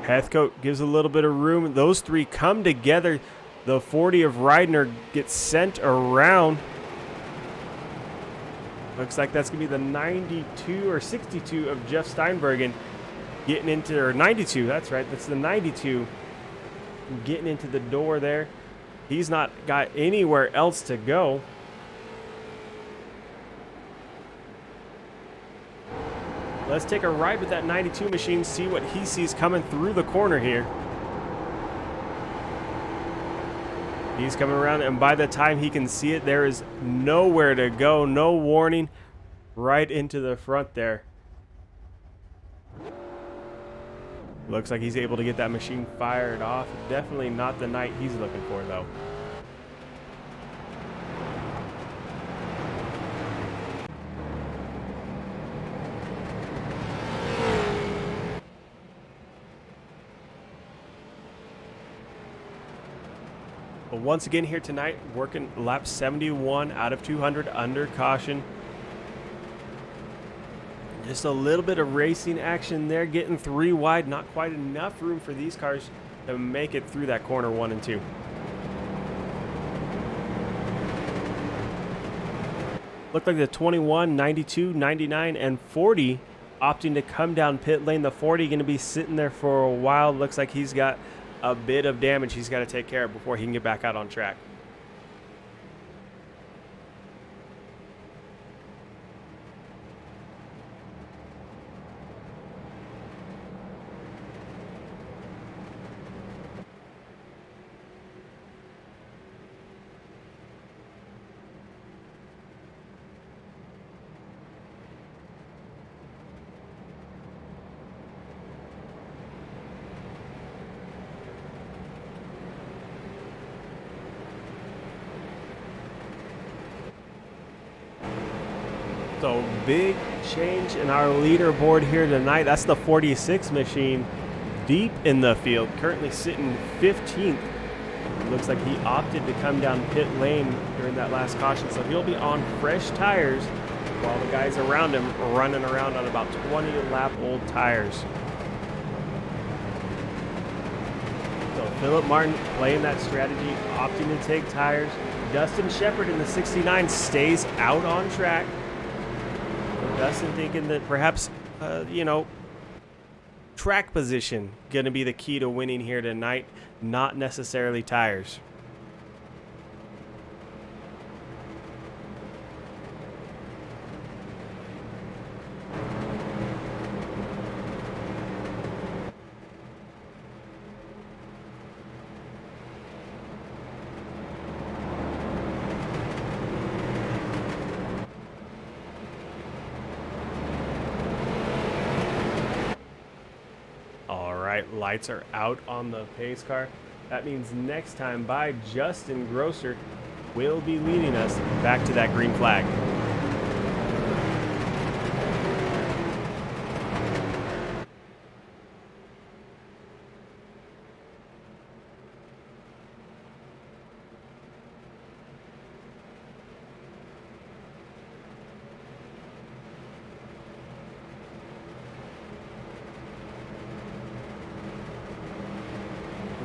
Heathcote gives a little bit of room. Those 3 come together. The 40 of Reidner gets sent around. Looks like that's going to be the 92 or 62 of Jeff Steinbergen getting into, or 92, that's right. That's the 92 getting into the door there. He's not got anywhere else to go. Let's take a ride with that 92 machine, see what he sees coming through the corner here. He's coming around, and by the time he can see it, there is nowhere to go, no warning, right into the front there. Looks like he's able to get that machine fired off. Definitely not the night he's looking for, though. But once again here tonight, working lap 71 out of 200 under caution. Just a little bit of racing action there, getting 3 wide. Not quite enough room for these cars to make it through that corner 1 and 2. Looked like the 21, 92, 99, and 40 opting to come down pit lane. The 40 going to be sitting there for a while. Looks like he's got a bit of damage he's got to take care of before he can get back out on track. So big change in our leaderboard here tonight. That's the 46 machine deep in the field, currently sitting 15th. Looks like he opted to come down pit lane during that last caution, so he'll be on fresh tires while the guys around him are running around on about 20 lap old tires. So Philip Martin playing that strategy, opting to take tires. Dustin Shepard in the 69 stays out on track. Dustin thinking that perhaps, track position going to be the key to winning here tonight, not necessarily tires. Lights are out on the pace car. That means next time by Justin Grosser will be leading us back to that green flag.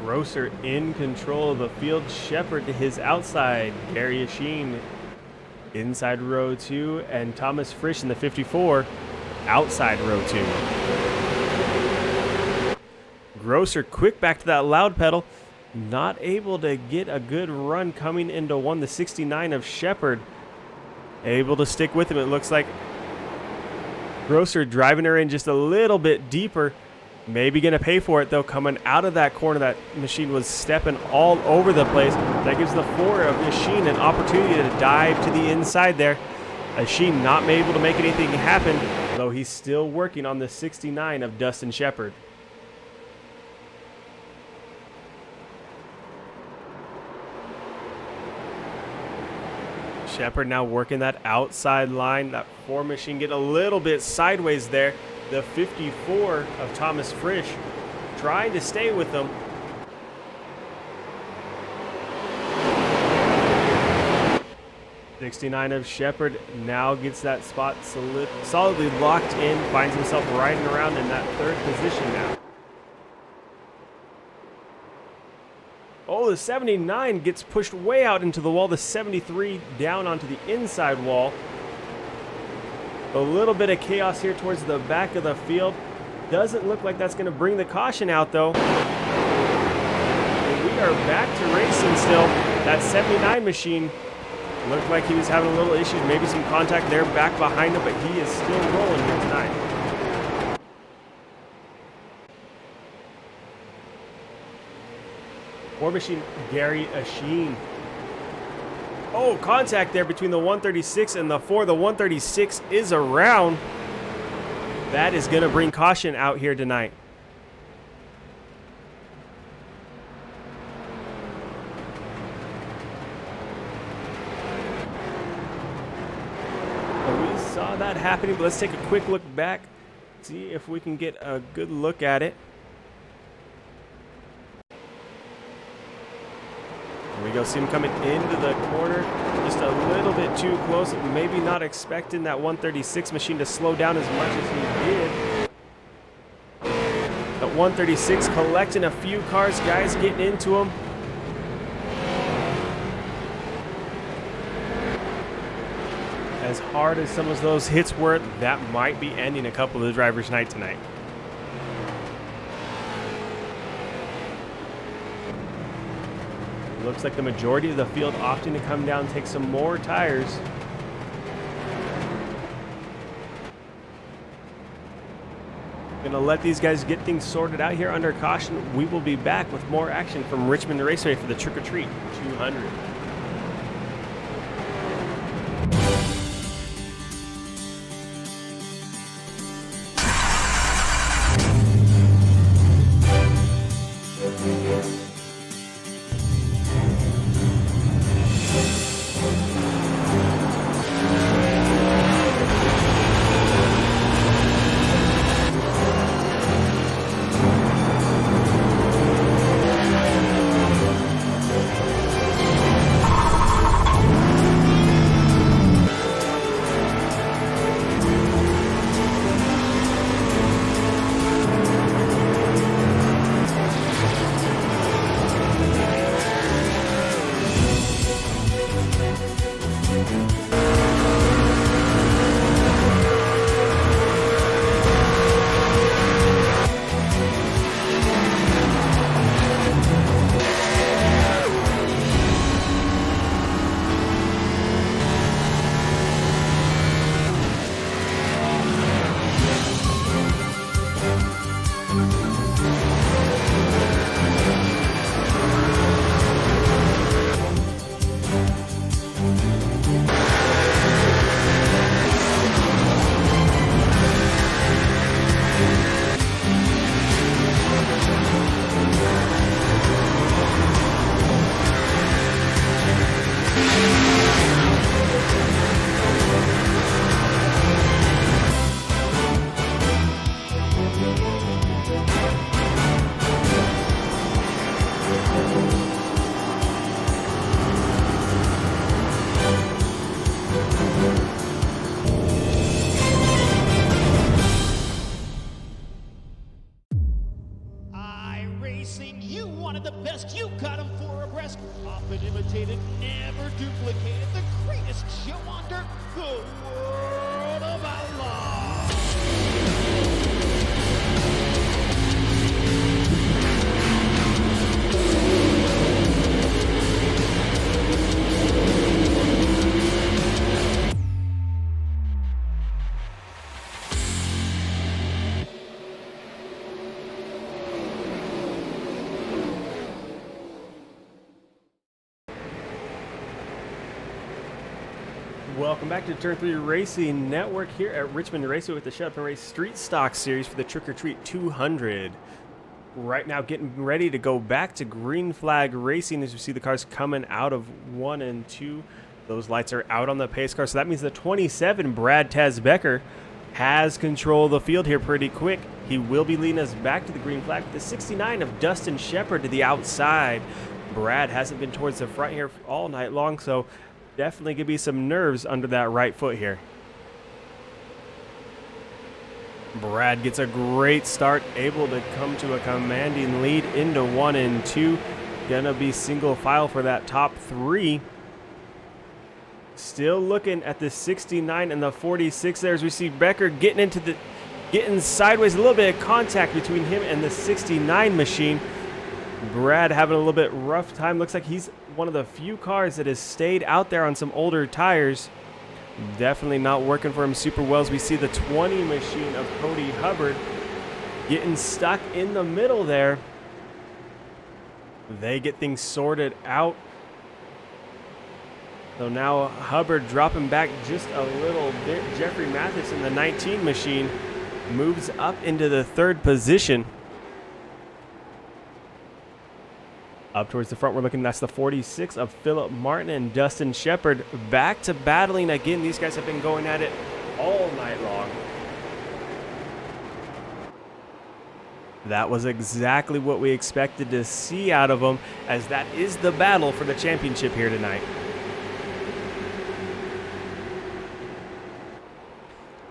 Grosser in control of the field. Shepard to his outside. Gary Asheen inside row 2. And Thomas Frisch in the 54 outside row 2. Grosser quick back to that loud pedal. Not able to get a good run coming into the 69 of Shepard. Able to stick with him. It looks like Grosser driving her in just a little bit deeper. Maybe going to pay for it, though, coming out of that corner. That machine was stepping all over the place. That gives the 4 of Asheen an opportunity to dive to the inside there. Asheen not able to make anything happen, though he's still working on the 69 of Dustin Shepard. Shepard now working that outside line. That 4 machine getting a little bit sideways there. The 54 of Thomas Frisch trying to stay with them. '69 of Shepard now gets that spot solidly locked in, finds himself riding around in that 3rd position now. Oh, the 79 gets pushed way out into the wall. The 73 down onto the inside wall. A little bit of chaos here towards the back of the field. Doesn't look like that's going to bring the caution out, though. And we are back to racing still. That 79 machine looked like he was having a little issues, maybe some contact there back behind him, but he is still rolling here tonight. War machine Gary Asheen. Oh, contact there between the 136 and the 4. The 136 is around. That is going to bring caution out here tonight. Well, we saw that happening, but let's take a quick look back, see if we can get a good look at it. Here we go, see him coming into the corner, just a little bit too close. Maybe not expecting that 136 machine to slow down as much as he did. That 136 collecting a few cars, guys getting into him. as hard as some of those hits were, that might be ending a couple of the drivers' night tonight. Looks like the majority of the field opting to come down, take some more tires. Gonna let these guys get things sorted out here under caution. We will be back with more action from Richmond Raceway for the Trick or Treat 200. You wanted the best, you got him 4 abreast. Often imitated, never duplicated. The greatest show on dirt, the World of Outlaws. Welcome back to Turn 3 Racing Network here at Richmond Raceway with the Shut Up and Race Street Stock Series for the Trick or Treat 200. Right now getting ready to go back to green flag racing as we see the cars coming out of 1 and 2. Those lights are out on the pace car, so that means the 27, Brad Becker, has control of the field here pretty quick. He will be leading us back to the green flag with the 69 of Dustin Shepard to the outside. Brad hasn't been towards the front here all night long, so definitely could be some nerves under that right foot here. Brad gets a great start, able to come to a commanding lead into 1 and 2. Gonna be single file for that top 3. Still looking at the 69 and the 46 there as we see Becker getting sideways, a little bit of contact between him and the 69 machine. Brad having a little bit rough time. Looks like he's one of the few cars that has stayed out there on some older tires. Definitely not working for him super well as we see the 20 machine of Cody Hubbard getting stuck in the middle there. They get things sorted out. So now Hubbard dropping back just a little bit. Jeffrey Mathis in the 19 machine moves up into the 3rd position. Up towards the front, we're looking, that's the 46 of Philip Martin and Dustin Shepard back to battling again. These guys have been going at it all night long. That was exactly what we expected to see out of them, as that is the battle for the championship here tonight.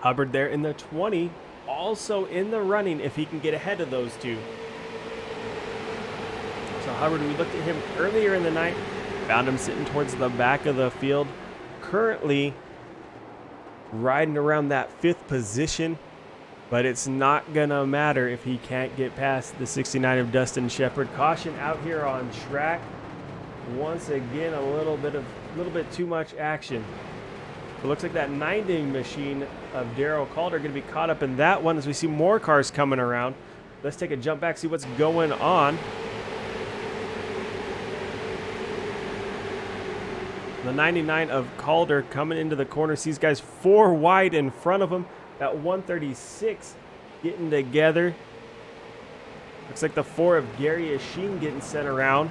Hubbard there in the 20, also in the running if he can get ahead of those two. So Hubbard, we looked at him earlier in the night, found him sitting towards the back of the field. Currently riding around that 5th position, but it's not gonna matter if he can't get past the 69 of Dustin Shepard. Caution out here on track. Once again, a little bit too much action. It looks like that 90 machine of Darrell Calder going to be caught up in that one as we see more cars coming around. Let's take a jump back, see what's going on. The 99 of Calder coming into the corner, sees guys 4 wide in front of him. That 136 getting together. Looks like the 4 of Gary Asheen getting sent around.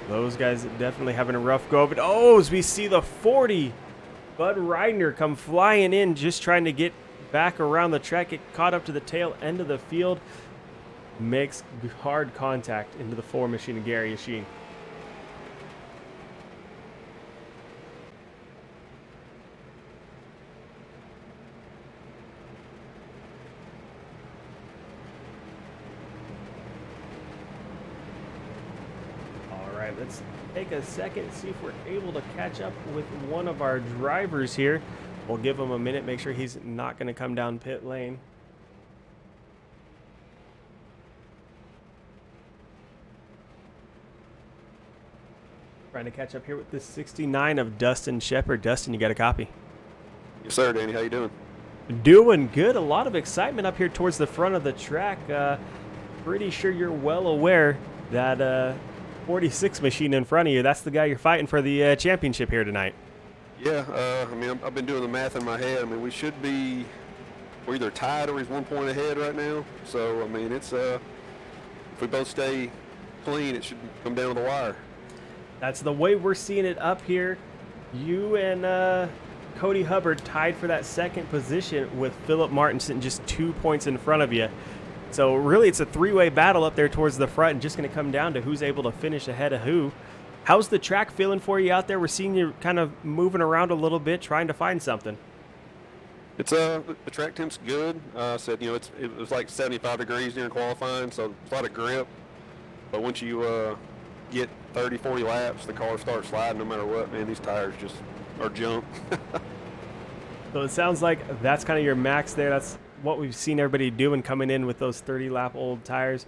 Those guys definitely having a rough go of it. Oh, as we see the 40, Bud Reidner come flying in, just trying to get back around the track, get caught up to the tail end of the field. Makes hard contact into the 4 machine of Gary Asheen. Let's take a second, see if we're able to catch up with one of our drivers here. We'll give him a minute, make sure he's not going to come down pit lane. Trying to catch up here with the 69 of Dustin Shepard. Dustin, you got a copy? Yes, sir, Danny. How you doing? Doing good. A lot of excitement up here towards the front of the track. Pretty sure you're well aware that 46 machine in front of you, that's the guy you're fighting for the championship here tonight. Yeah, I mean, I've been doing the math in my head. I mean, we're either tied or he's 1 point ahead right now. So, I mean, it's if we both stay clean, it should come down to the wire. That's the way we're seeing it up here. You and Cody Hubbard tied for that 2nd position with Philip Martinson just 2 points in front of you. So really it's a 3-way battle up there towards the front, and just going to come down to who's able to finish ahead of who. How's the track feeling for you out there? We're seeing you kind of moving around a little bit, trying to find something. It's the track temp's good. Said, you know, it was like 75 degrees during qualifying, so it's a lot of grip. But once you get 30, 40 laps, the car starts sliding no matter what. Man, these tires just are junk. So it sounds like that's kind of your max there. That's what we've seen everybody doing, coming in with those 30-lap old tires.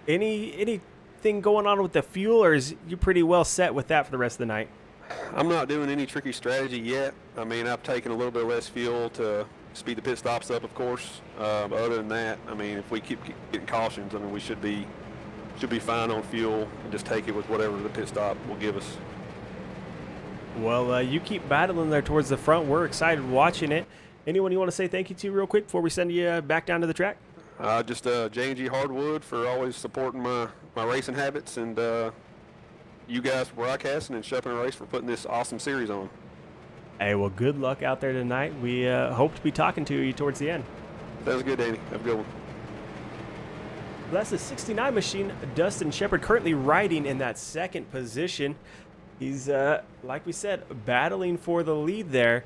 Anything going on with the fuel, or is you pretty well set with that for the rest of the night? I'm not doing any tricky strategy yet. I mean, I've taken a little bit less fuel to speed the pit stops up, of course. But other than that, I mean, if we keep getting cautions, I mean, we should be fine on fuel and just take it with whatever the pit stop will give us. Well, you keep battling there towards the front. We're excited watching it. Anyone you want to say thank you to real quick before we send you back down to the track? Just J&G Hardwood for always supporting my racing habits, and you guys for broadcasting and Shepard and Race for putting this awesome series on. Hey, well, good luck out there tonight. We hope to be talking to you towards the end. Sounds good, Danny. Have a good one. That's the 69 machine, Dustin Shepard, currently riding in that 2nd position. He's, like we said, battling for the lead there.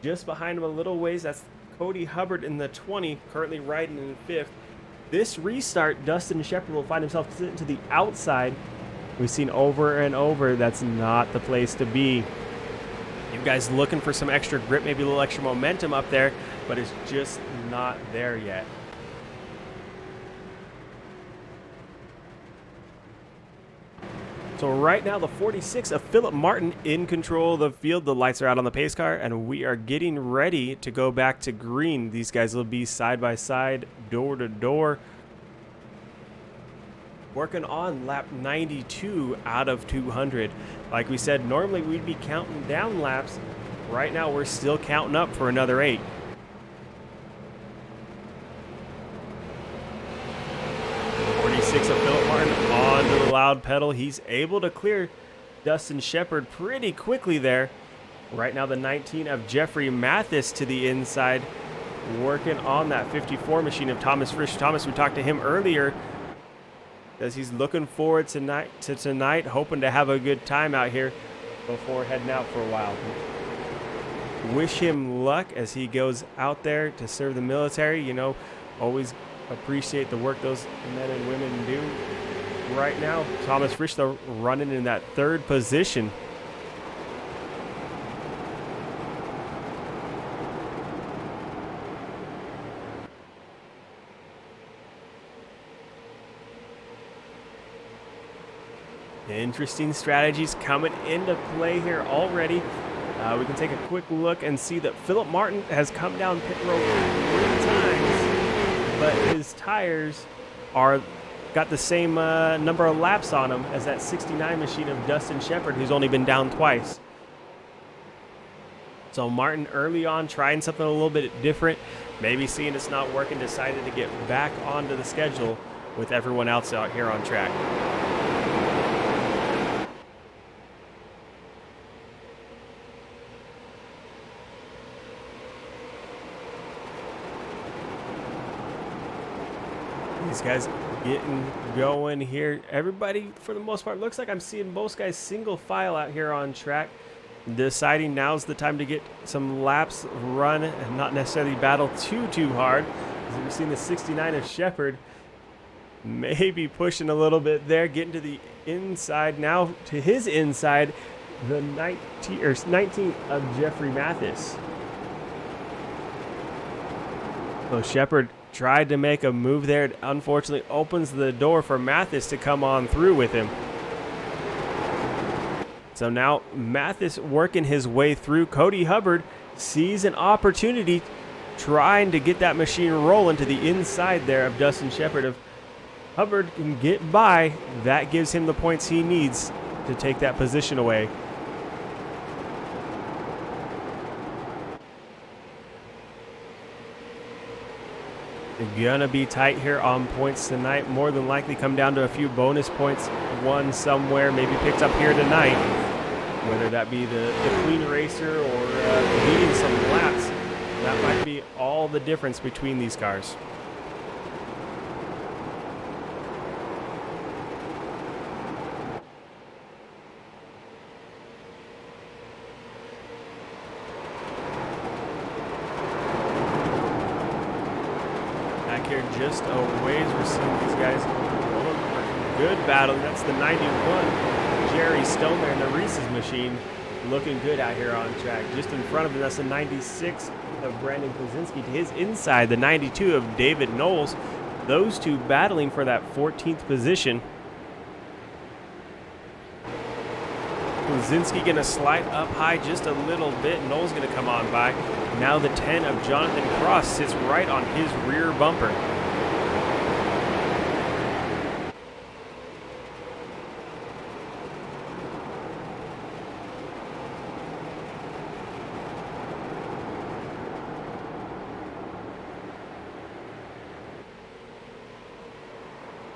Just behind him a little ways, that's Cody Hubbard in the 20, currently riding in 5th. This restart, Dustin Shepard will find himself sitting to the outside. We've seen over and over that's not the place to be. You guys looking for some extra grip, maybe a little extra momentum up there, but it's just not there yet. So right now, the 46 of Philip Martin in control of the field. The lights are out on the pace car, and we are getting ready to go back to green. These guys will be side by side, door to door, working on lap 92 out of 200. Like we said, normally we'd be counting down laps. Right now, we're still counting up for another 8. Of Philip Martin onto the loud pedal. He's able to clear Dustin Shepard pretty quickly there. Right now, the 19 of Jeffrey Mathis to the inside, working on that 54 machine of Thomas Frisch. Thomas, we talked to him earlier, as he's looking forward to tonight, hoping to have a good time out here before heading out for a while. Wish him luck as he goes out there to serve the military. You know, always appreciate the work those men and women do right now. Thomas Frisch, though, running in that third position. Interesting strategies coming into play here already. We can take a quick look and see that Philip Martin has come down pit road 3 times, but his tires are got the same number of laps on them as that 69 machine of Dustin Shepard, who's only been down twice. So Martin early on trying something a little bit different, maybe seeing it's not working, decided to get back onto the schedule with everyone else out here on track. These guys getting going here. Everybody, for the most part, looks like I'm seeing most guys single file out here on track, deciding now's the time to get some laps run and not necessarily battle too hard. As we've seen the 69 of Shepard maybe pushing a little bit there, getting to the inside now, to his inside, the 19 of Jeffrey Mathis. So Shepard tried to make a move there. It unfortunately opens the door for Mathis to come on through with him. So now Mathis working his way through. Cody Hubbard sees an opportunity, trying to get that machine rolling to the inside there of Dustin Shepard. If Hubbard can get by, that gives him the points he needs to take that position away. Gonna be tight here on points tonight. More than likely come down to a few bonus points, one somewhere, maybe picked up here tonight. Whether that be the clean racer or leading some laps, that might be all the difference between these cars. Here just a ways, we're seeing these guys good battle. That's the 91 Jerry Stone there in the Reese's machine, looking good out here on track. Just in front of him, that's the 96 of Brandon Kozinski. To his inside, the 92 of David Knowles. Those two battling for that 14th position. Kozinski going to slide up high just a little bit. Knowles going to come on by. Now the 10 of Jonathan Cross sits right on his rear bumper.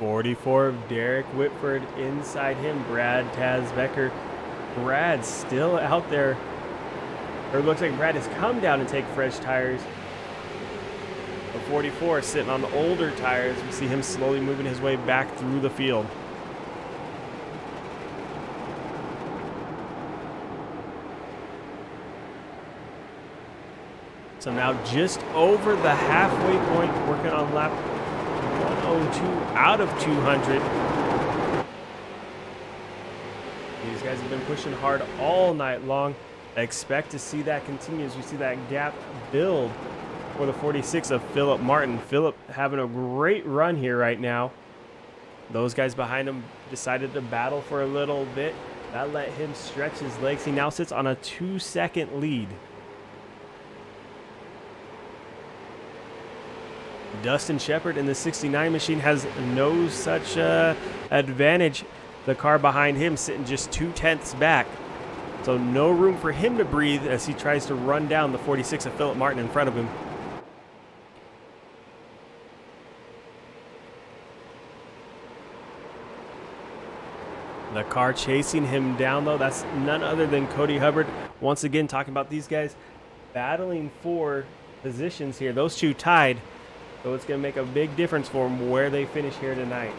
.44 of Derek Whitford inside him. Brad Tazbecker. Brad's still out there. Or it looks like Brad has come down and take fresh tires. But 44 sitting on the older tires. We see him slowly moving his way back through the field. So now just over the halfway point, working on lap 102 out of 200. These guys have been pushing hard all night long. I expect to see that continue as we see that gap build for the 46 of Philip Martin. Philip having a great run here right now. Those guys behind him decided to battle for a little bit. That let him stretch his legs. He now sits on a 2-second lead. Dustin Shepard in the 69 machine has no such advantage. The car behind him sitting just 0.2 back. So no room for him to breathe as he tries to run down the 46 of Philip Martin in front of him. The car chasing him down, though, that's none other than Cody Hubbard. Once again, talking about these guys battling for positions here. Those two tied. So it's going to make a big difference for them where they finish here tonight.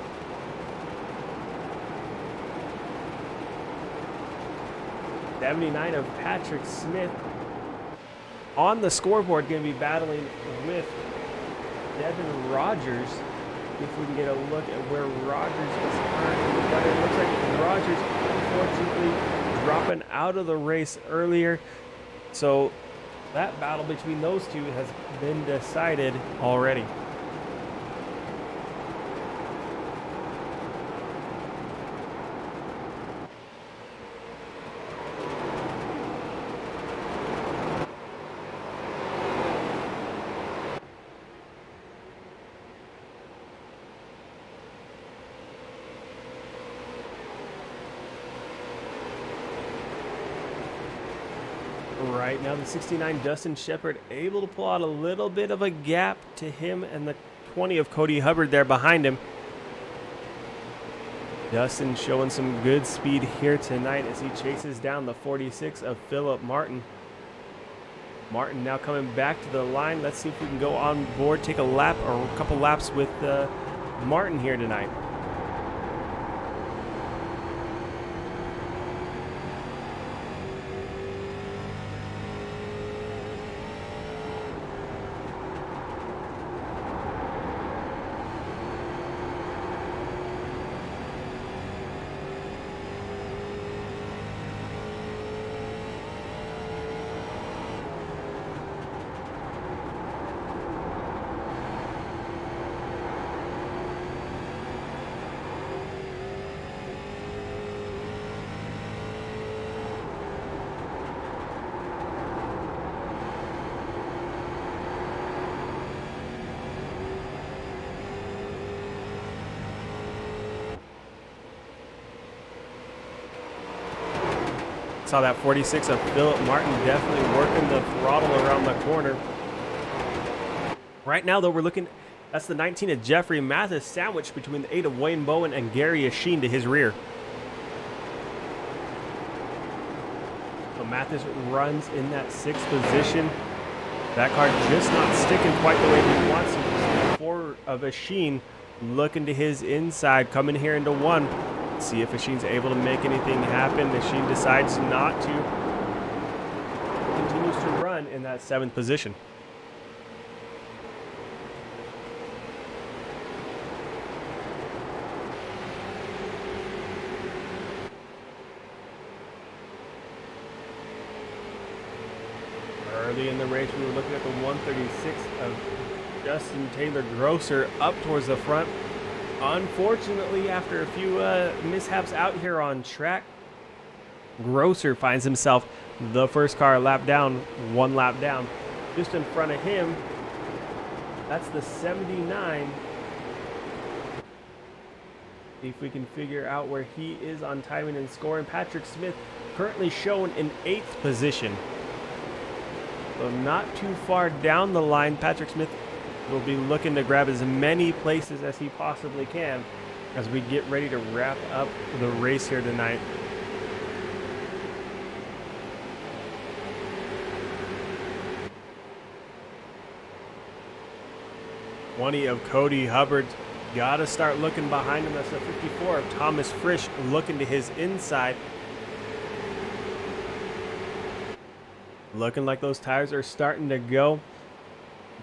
.79 of Patrick Smith on the scoreboard, going to be battling with Devin Rogers. If we can get a look at where Rogers is currently Rogers, unfortunately, dropping out of the race earlier. So that battle between those two has been decided already. Right now, the 69 Dustin Shepard able to pull out a little bit of a gap to him and the 20 of Cody Hubbard there behind him. Dustin showing some good speed here tonight as he chases down the 46 of Philip Martin. Martin now coming back to the line. Let's see if we can go on board, take a lap or a couple laps with Martin here tonight. Saw that 46 of Philip Martin definitely working the throttle around the corner. Right now, though, we're looking, that's the 19 of Jeffrey Mathis sandwiched between the 8 of Wayne Bowen and Gary Asheen to his rear. So Mathis runs in that 6th position. That car just not sticking quite the way he wants it. 4 of Asheen looking to his inside, coming here into 1. See if Asheen's able to make anything happen. Asheen decides not to. Continues to run in that 7th position. Early in the race, we were looking at the 136 of Justin Taylor Grosser up towards the front. Unfortunately, after a few mishaps out here on track, Grosser finds himself the first car lap down, 1 lap down. Just in front of him, that's the 79. See if we can figure out where he is on timing and scoring. Patrick Smith currently shown in 8th position. So not too far down the line, Patrick Smith will be looking to grab as many places as he possibly can as we get ready to wrap up the race here tonight. '20 of Cody Hubbard. Got to start looking behind him. That's the 54 of Thomas Frisch looking to his inside. Looking like those tires are starting to go.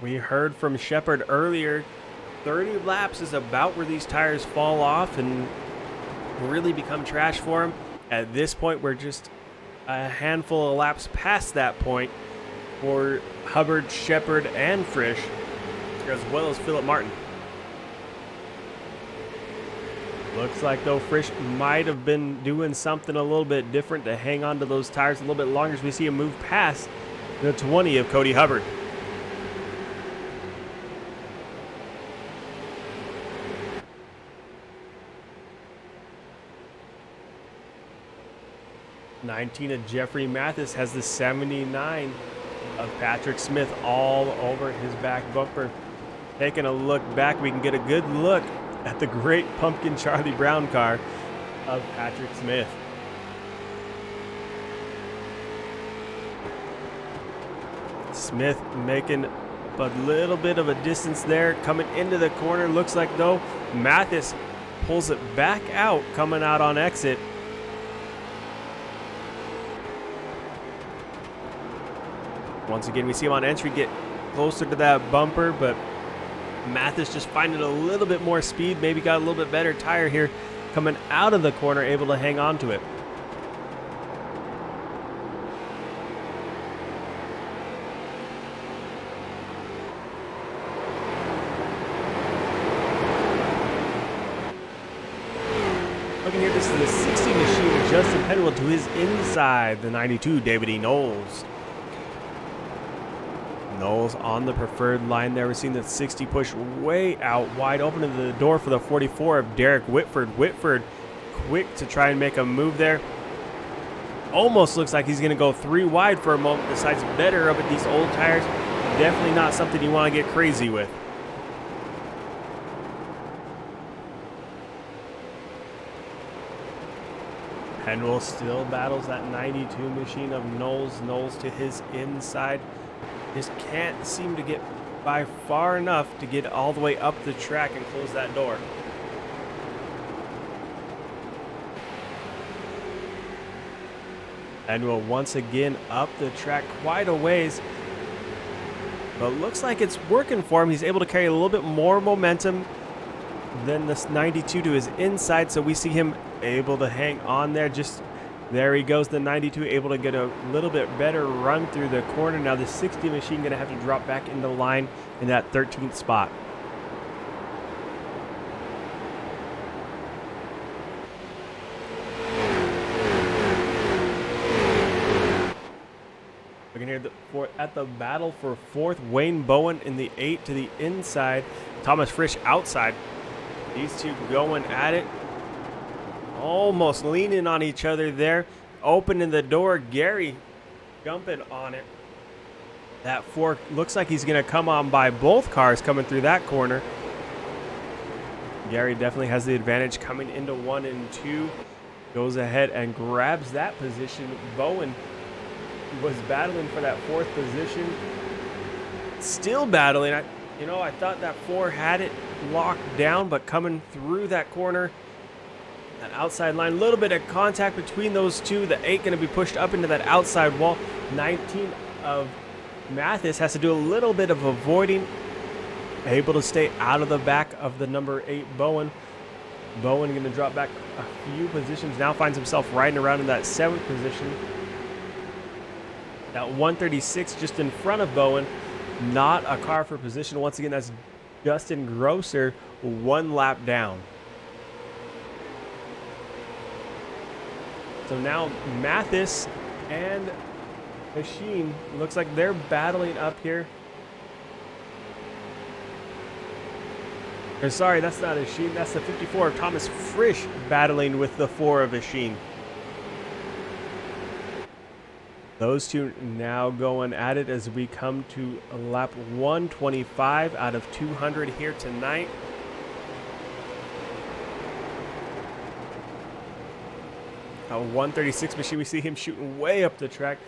We heard from Shepard earlier, 30 laps is about where these tires fall off and really become trash for him. At this point, we're just a handful of laps past that point for Hubbard, Shepard, and Frisch, as well as Philip Martin. Looks like, though, Frisch might have been doing something a little bit different to hang on to those tires a little bit longer as we see him move past the 20 of Cody Hubbard. '19 of Jeffrey Mathis has the 79 of Patrick Smith all over his back bumper. Taking a look back, we can get a good look at the great pumpkin Charlie Brown car of Patrick Smith. Smith making a little bit of a distance there, coming into the corner. Looks like, though, Mathis pulls it back out, coming out on exit. Once again, we see him on entry get closer to that bumper, but Mathis just finding a little bit more speed, maybe got a little bit better tire here coming out of the corner, able to hang on to it. Looking here, this is the 60 machine, Justin Penwell to his inside, the 92, David E. Knowles. Knowles on the preferred line there. We're seeing that 60 push way out wide, opening the door for the 44 of Derek Whitford. Whitford quick to try and make a move there. Almost looks like he's going to go 3 wide for a moment. Decides better up at these old tires. Definitely not something you want to get crazy with. Penwell still battles that 92 machine of Knowles. Knowles to his inside. Just can't seem to get by far enough to get all the way up the track and close that door. Penwell once again up the track quite a ways. But looks like it's working for him. He's able to carry a little bit more momentum than this 92 to his inside. So we see him able to hang on there. Just there he goes, the 92 able to get a little bit better run through the corner. Now the 60 machine going to have to drop back into line in that 13th spot. Looking here at the battle for 4th, Wayne Bowen in the 8 to the inside, Thomas Frisch outside. These two going at it. Almost leaning on each other there. Opening the door. Gary jumping on it. That 4 looks like he's going to come on by both cars coming through that corner. Gary definitely has the advantage coming into 1 and 2. Goes ahead and grabs that position. Bowen was battling for that 4th position. Still battling. I thought that 4 had it locked down, but coming through that corner, that outside line, a little bit of contact between those two. The 8 going to be pushed up into that outside wall. 19 of Mathis has to do a little bit of avoiding, able to stay out of the back of the number 8 Bowen. Bowen going to drop back a few positions, now finds himself riding around in that 7th position. That 136 just in front of Bowen, not a car for position. Once again, that's Justin Grosser, 1 lap down. So now Mathis and Machine, looks like they're battling up here. Or sorry, that's not Machine. That's the 54 of Thomas Frisch battling with the 4 of Machine. Those two now going at it as we come to lap 125 out of 200 here tonight. A 136 machine, we see him shooting way up the track.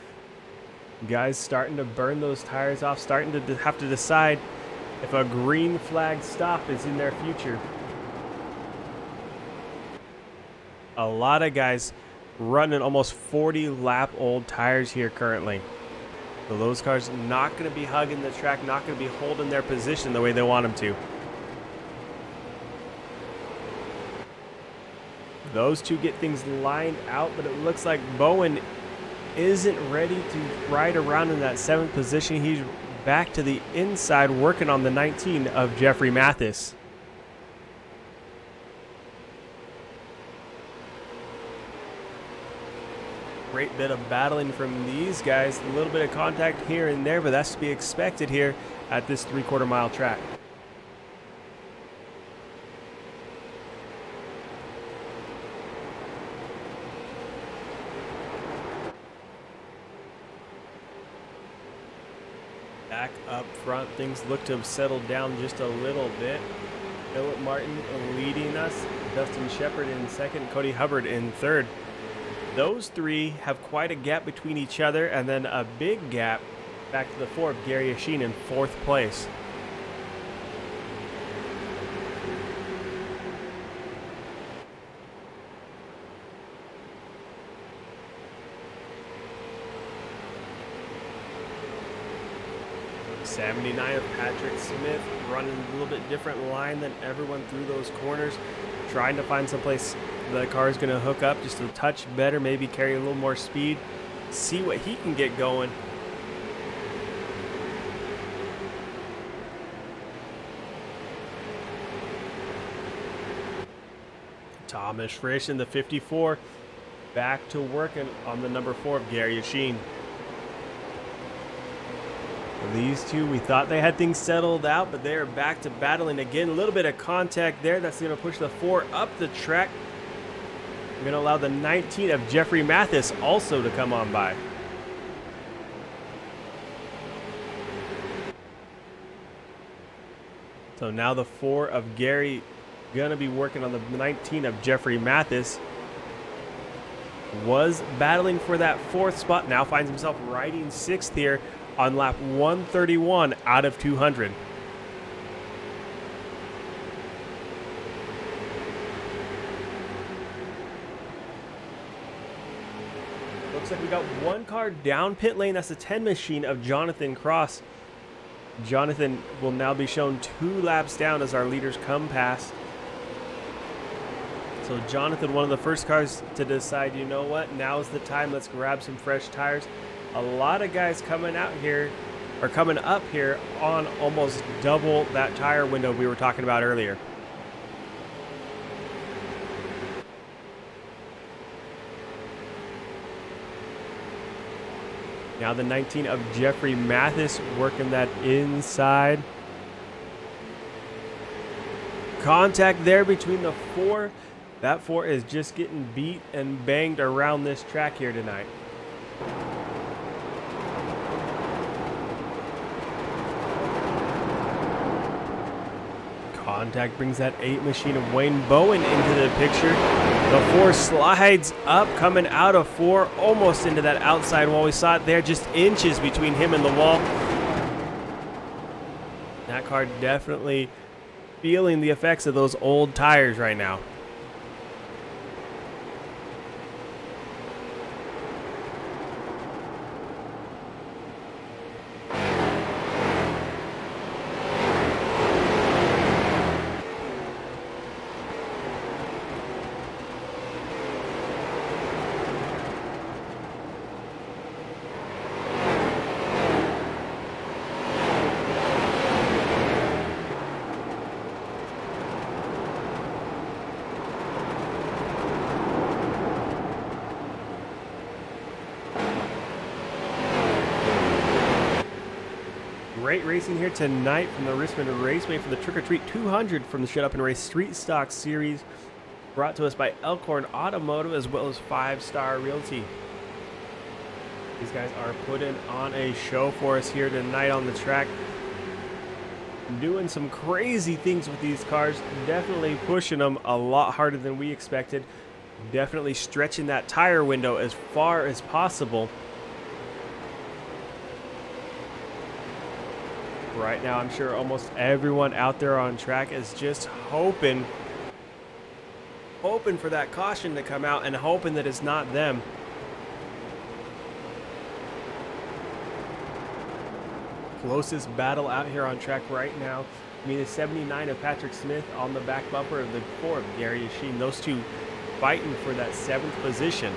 Guys starting to burn those tires off, starting to have to decide if a green flag stop is in their future. A lot of guys running almost 40 lap old tires here currently. So those cars not going to be hugging the track, not going to be holding their position the way they want them to. Those two get things lined out, but it looks like Bowen isn't ready to ride around in that 7th position. He's back to the inside working on the 19 of Jeffrey Mathis. Great bit of battling from these guys. A little bit of contact here and there, but that's to be expected here at this 3/4 mile track. Back up front, things look to have settled down just a little bit. Philip Martin leading us, Dustin Shepard in 2nd, Cody Hubbard in 3rd. Those 3 have quite a gap between each other, and then a big gap back to the 4 of Gary Yashin in 4th place. '79 of Patrick Smith running a little bit different line than everyone through those corners, trying to find some place the car is going to hook up just a touch better, maybe carry a little more speed, see what he can get going. Thomas Frisch in the 54, back to working on the number 4 of Gary Yashin. These two, we thought they had things settled out, but they are back to battling again. A little bit of contact there. That's going to push the 4 up the track. We're going to allow the 19 of Jeffrey Mathis also to come on by. So now the 4 of Gary going to be working on the 19 of Jeffrey Mathis. Was battling for that 4th spot. Now finds himself riding 6th here on lap 131 out of 200. Looks like we got one car down pit lane. That's the 10 machine of Jonathan Cross. Jonathan will now be shown 2 laps down as our leaders come past. So Jonathan, one of the first cars to decide, you know what, now's the time, let's grab some fresh tires. A lot of guys coming out here, or coming up here on almost double that tire window we were talking about earlier. Now the 19 of Jeffrey Mathis working that inside. Contact there between the 4. That 4 is just getting beat and banged around this track here tonight. Contact brings that 8 machine of Wayne Bowen into the picture. The 4 slides up, coming out of 4, almost into that outside wall. We saw it there, just inches between him and the wall. That car definitely feeling the effects of those old tires right now. Great racing here tonight from the Richmond Raceway for the Trick or Treat 200 from the Shut Up and Race Street Stock Series, brought to us by Elkhorn Automotive as well as 5 Star Realty. These guys are putting on a show for us here tonight on the track. Doing some crazy things with these cars, definitely pushing them a lot harder than we expected. Definitely stretching that tire window as far as possible. Right now, I'm sure almost everyone out there on track is just hoping for that caution to come out and hoping that it's not them. Closest battle out here on track right now. I mean, the 79 of Patrick Smith on the back bumper of the 4 of Gary Yashin. Those two fighting for that 7th position.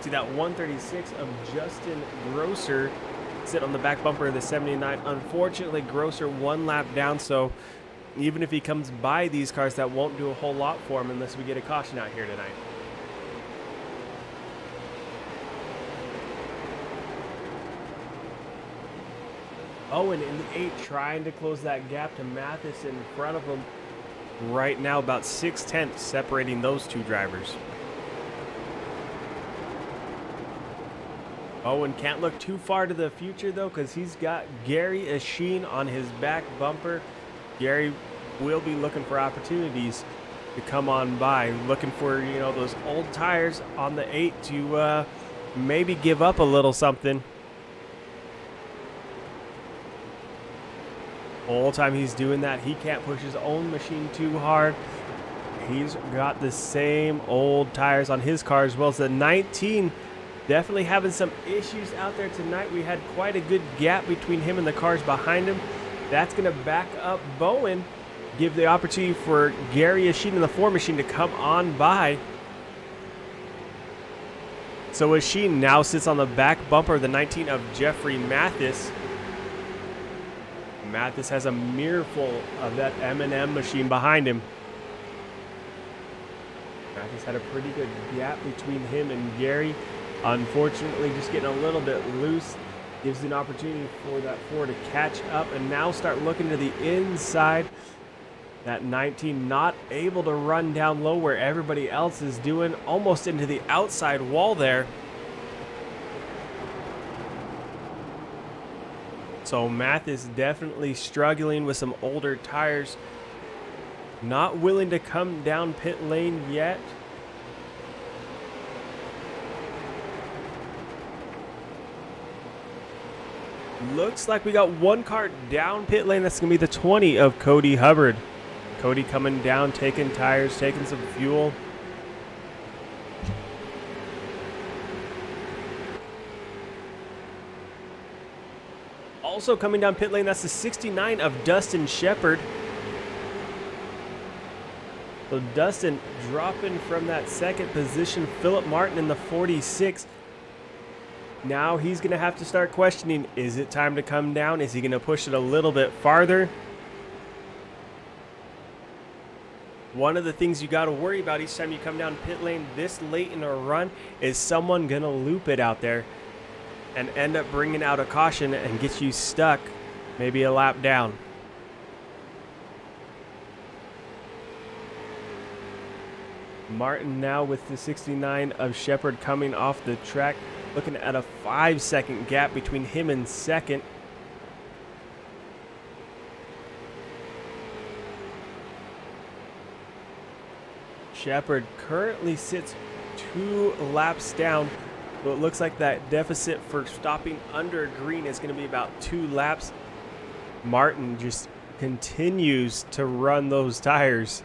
See that 136 of Justin Grosser sit on the back bumper of the 79. Unfortunately, Grosser 1 lap down, so even if he comes by these cars, that won't do a whole lot for him unless we get a caution out here tonight. Owen in the 8 trying to close that gap to Mathis in front of him. Right now, about 6/10 separating those two drivers. Owen can't look too far to the future, though, because he's got Gary Yashin on his back bumper. Gary will be looking for opportunities to come on by, looking for, you know, those old tires on the 8 to maybe give up a little something. The whole time he's doing that, he can't push his own machine too hard. He's got the same old tires on his car as well as the 19 Definitely having some issues out there tonight. We had quite a good gap between him and the cars behind him. That's going to back up Bowen, give the opportunity for Gary Yashin in the 4 machine to come on by. So Yashin now sits on the back bumper of the 19 of Jeffrey Mathis. Mathis has a mirror full of that M&M machine behind him. Mathis had a pretty good gap between him and Gary. Unfortunately, just getting a little bit loose. Gives an opportunity for that 4 to catch up and now start looking to the inside. That 19 not able to run down low where everybody else is doing, almost into the outside wall there. So Mathis definitely struggling with some older tires. Not willing to come down pit lane yet. Looks like we got one car down pit lane. That's going to be the 20 of Cody Hubbard. Cody coming down, taking tires, taking some fuel. Also coming down pit lane, that's the 69 of Dustin Shepard. So Dustin dropping from that second position. Philip Martin in the 46. Now he's going to have to start questioning, is it time to come down? Is he going to push it a little bit farther? One of the things you got to worry about each time you come down pit lane this late in a run is someone going to loop it out there and end up bringing out a caution and get you stuck maybe a lap down. Martin now with the 69 of Shepard coming off the track. Looking at a 5-second gap between him and second. Shepard currently sits 2 laps down. So it looks like that deficit for stopping under green is going to be about 2 laps. Martin just continues to run those tires.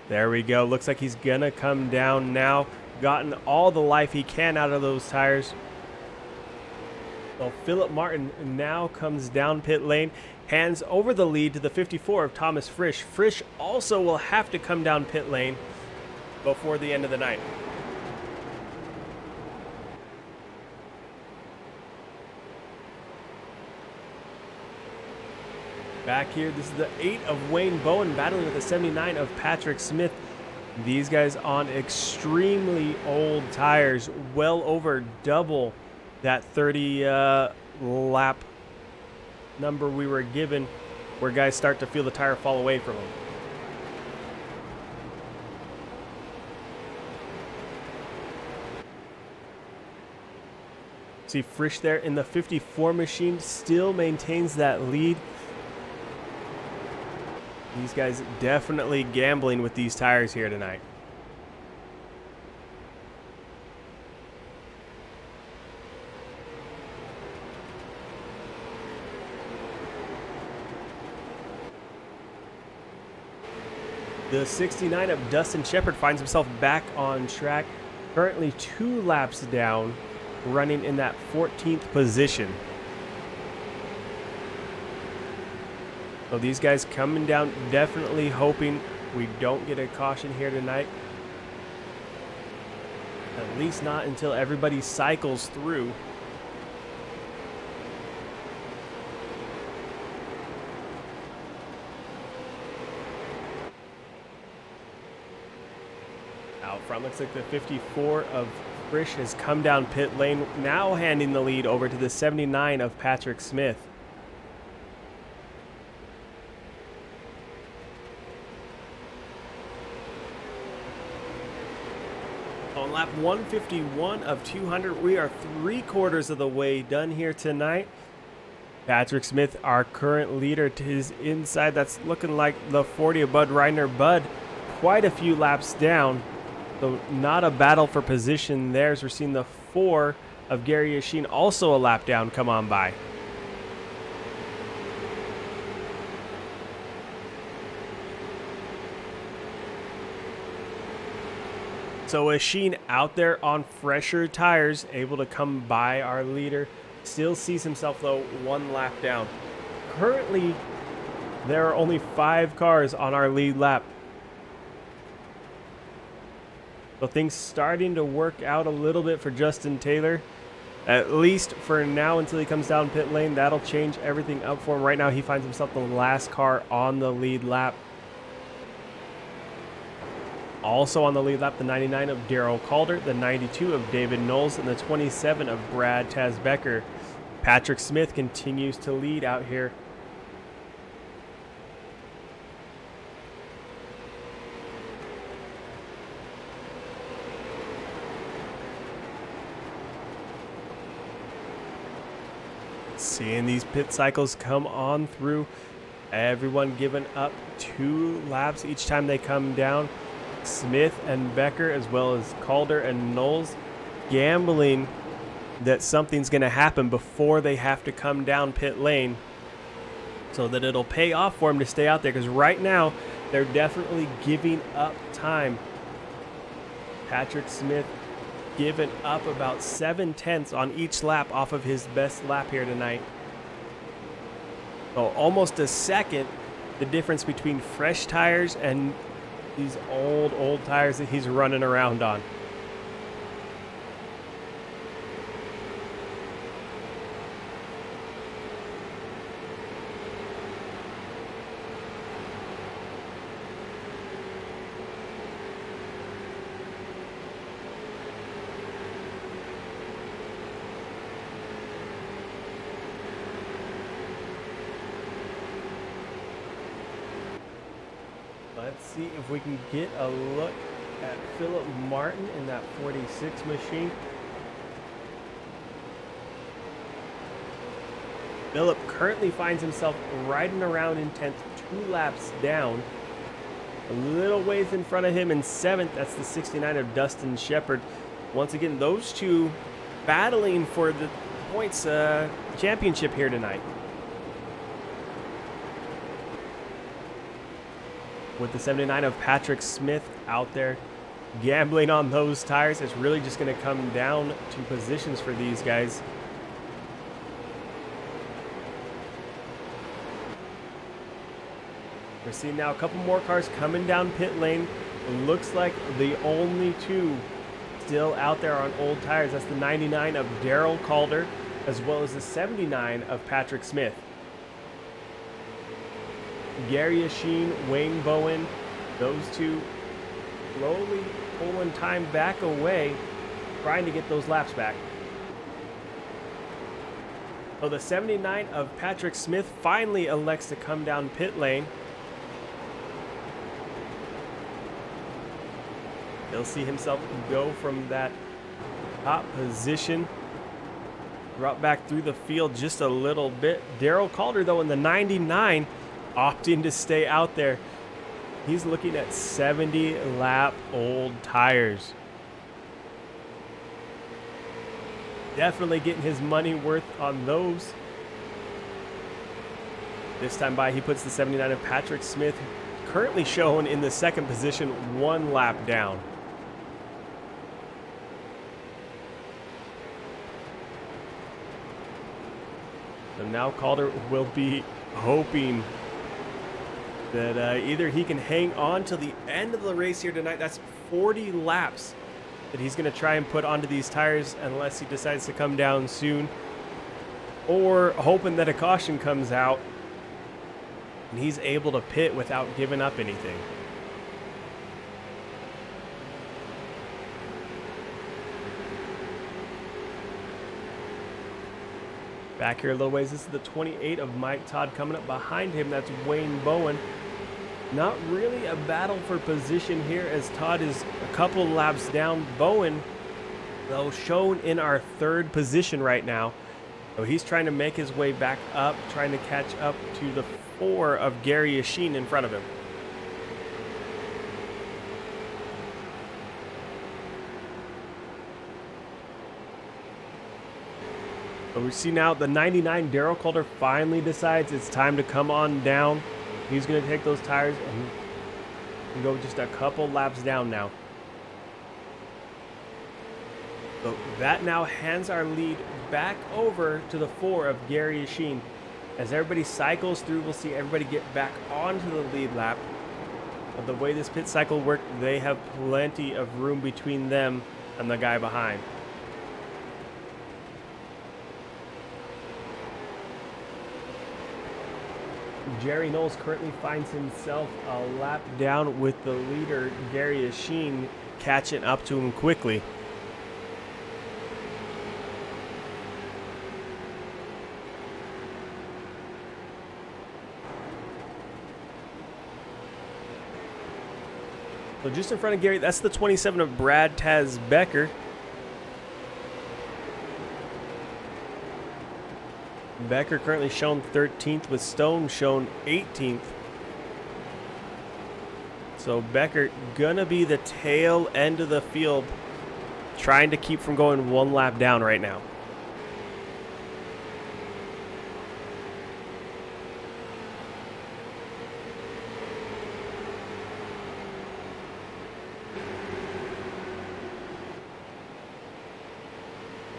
There we go. Looks like he's going to come down now. Gotten all the life he can out of those tires. So Philip Martin now comes down pit lane, hands over the lead to the 54 of Thomas Frisch. Frisch also will have to come down pit lane before the end of the night. Back here, this is the 8 of Wayne Bowen battling with the 79 of Patrick Smith. These guys on extremely old tires, well over double that 30 lap number we were given, where guys start to feel the tire fall away from them. See Frisch there in the 54 machine, still maintains that lead. These guys definitely gambling with these tires here tonight. The 69 of Dustin Shepard finds himself back on track, currently 2 laps down, running in that 14th position. So these guys coming down, definitely hoping we don't get a caution here tonight. At least not until everybody cycles through. Out front, looks like the 54 of Frisch has come down pit lane, now handing the lead over to the 79 of Patrick Smith. On lap 151 of 200, we are 3/4 of the way done here tonight. Patrick Smith, our current leader, to his inside. That's looking like the 40 of Bud Reiner. Bud, quite a few laps down. So not a battle for position there, as we're seeing the 4 of Gary Yashin also a lap down come on by. So Asheen out there on fresher tires, able to come by our leader. Still sees himself, though, 1 lap down. Currently, there are only 5 cars on our lead lap. So things starting to work out a little bit for Justin Taylor. At least for now, until he comes down pit lane. That'll change everything up for him. Right now, he finds himself the last car on the lead lap. Also on the lead lap, the 99 of Darrell Calder, the 92 of David Knowles, and the 27 of Brad Tasbecker. Patrick Smith continues to lead out here. Seeing these pit cycles come on through. Everyone giving up 2 laps each time they come down. Smith and Becker, as well as Calder and Knowles, gambling that something's going to happen before they have to come down pit lane, so that it'll pay off for them to stay out there, because right now they're definitely giving up time. Patrick Smith giving up about 7/10 on each lap off of his best lap here tonight. So almost a second, the difference between fresh tires and these old tires that he's running around on. Let's see if we can get a look at Philip Martin in that 46 machine. Philip currently finds himself riding around in 10th, 2 laps down. A little ways in front of him in 7th, that's the 69 of Dustin Shepard. Once again, those two battling for the points championship here tonight. With the 79 of Patrick Smith out there gambling on those tires. It's really just going to come down to positions for these guys. We're seeing now a couple more cars coming down pit lane. It looks like the only 2 still out there on old tires. That's the 99 of Darrell Calder, as well as the 79 of Patrick Smith. Gary Asheen, Wayne Bowen, those 2 slowly pulling time back away, trying to get those laps back. So the 79 of Patrick Smith finally elects to come down pit lane. He'll see himself go from that top position, drop back through the field just a little bit. Darrell Calder, though, in the 99, opting to stay out there. He's looking at 70 lap old tires. Definitely getting his money worth on those. This time by, he puts the 79 of Patrick Smith, currently shown in the 2nd position, 1 lap down. So now Calder will be hoping that either he can hang on till the end of the race here tonight. That's 40 laps that he's going to try and put onto these tires unless he decides to come down soon. Or hoping that a caution comes out and he's able to pit without giving up anything. Back here a little ways, this is the 28 of Mike Todd coming up behind him. That's Wayne Bowen. Not really a battle for position here as Todd is a couple laps down. Bowen, though, shown in our 3rd position right now. So he's trying to make his way back up, trying to catch up to the 4 of Gary Asheen in front of him. So we see now the 99 Darrell Calder finally decides it's time to come on down. He's going to take those tires and go just a couple laps down now. So that now hands our lead back over to the 4 of Gary Yashin. As everybody cycles through, we'll see everybody get back onto the lead lap. But the way this pit cycle worked, they have plenty of room between them and the guy behind. Jerry Knowles currently finds himself a lap down with the leader, Gary Yashin, catching up to him quickly. So just in front of Gary, that's the 27 of Brad Taz Becker. Becker currently shown 13th with Stone shown 18th. So Becker gonna be the tail end of the field, trying to keep from going one lap down right now.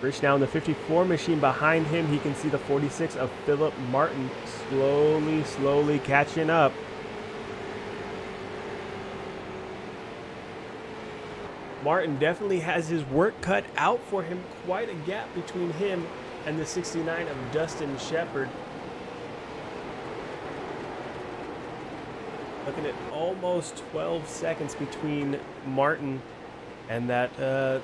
Rich now in the 54 machine behind him. He can see the 46 of Philip Martin slowly catching up. Martin definitely has his work cut out for him. Quite a gap between him and the 69 of Dustin Shepard. Looking at almost 12 seconds between Martin and that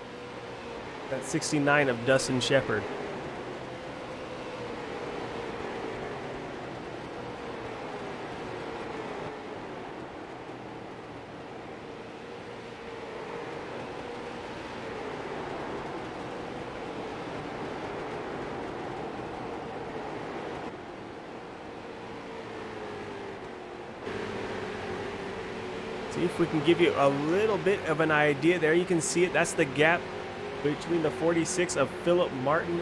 69 of Dustin Shepard. See if we can give you a little bit of an idea. There you can see it. That's the gap between the 46 of Philip Martin,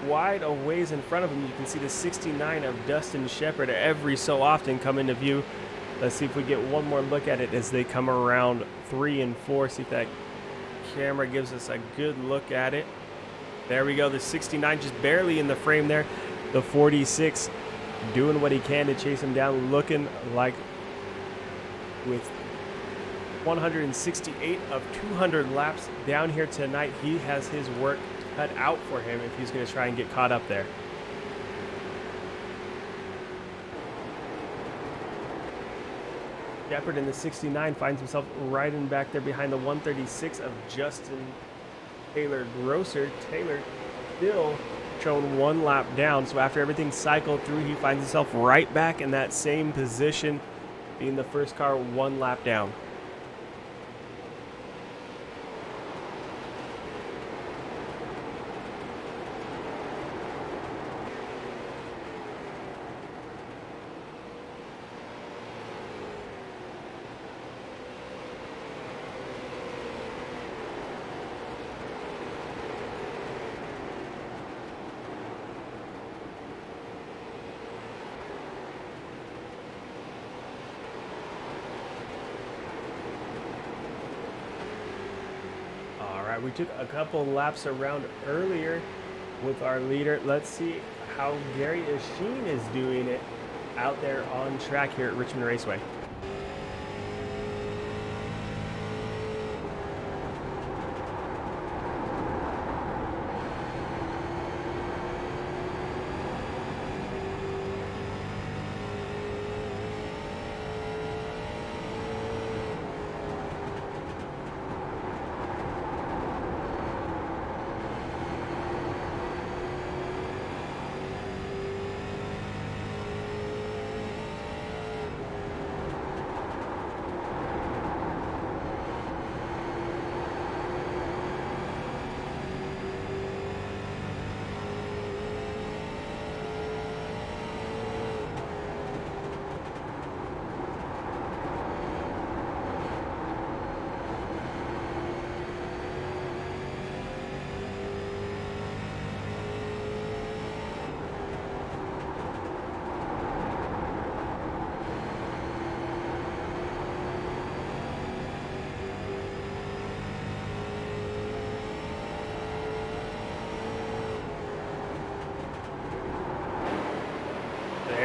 wide a ways in front of him. You can see the 69 of Dustin Shepard every so often come into view. Let's see if we get one more look at it as they come around 3 and 4. See if that camera gives us a good look at it. There we go. The 69 just barely in the frame there. The 46 doing what he can to chase him down, looking like with 168 of 200 laps down here tonight, he has his work cut out for him if he's going to try and get caught up there. Shepard in the 69 finds himself right in back there behind the 136 of Justin Taylor Grosser. Taylor still shown one lap down, so after everything cycled through, he finds himself right back in that same position, being the first car one lap down. We took a couple laps around earlier with our leader. Let's see how Gary Yashin is doing it out there on track here at Richmond Raceway.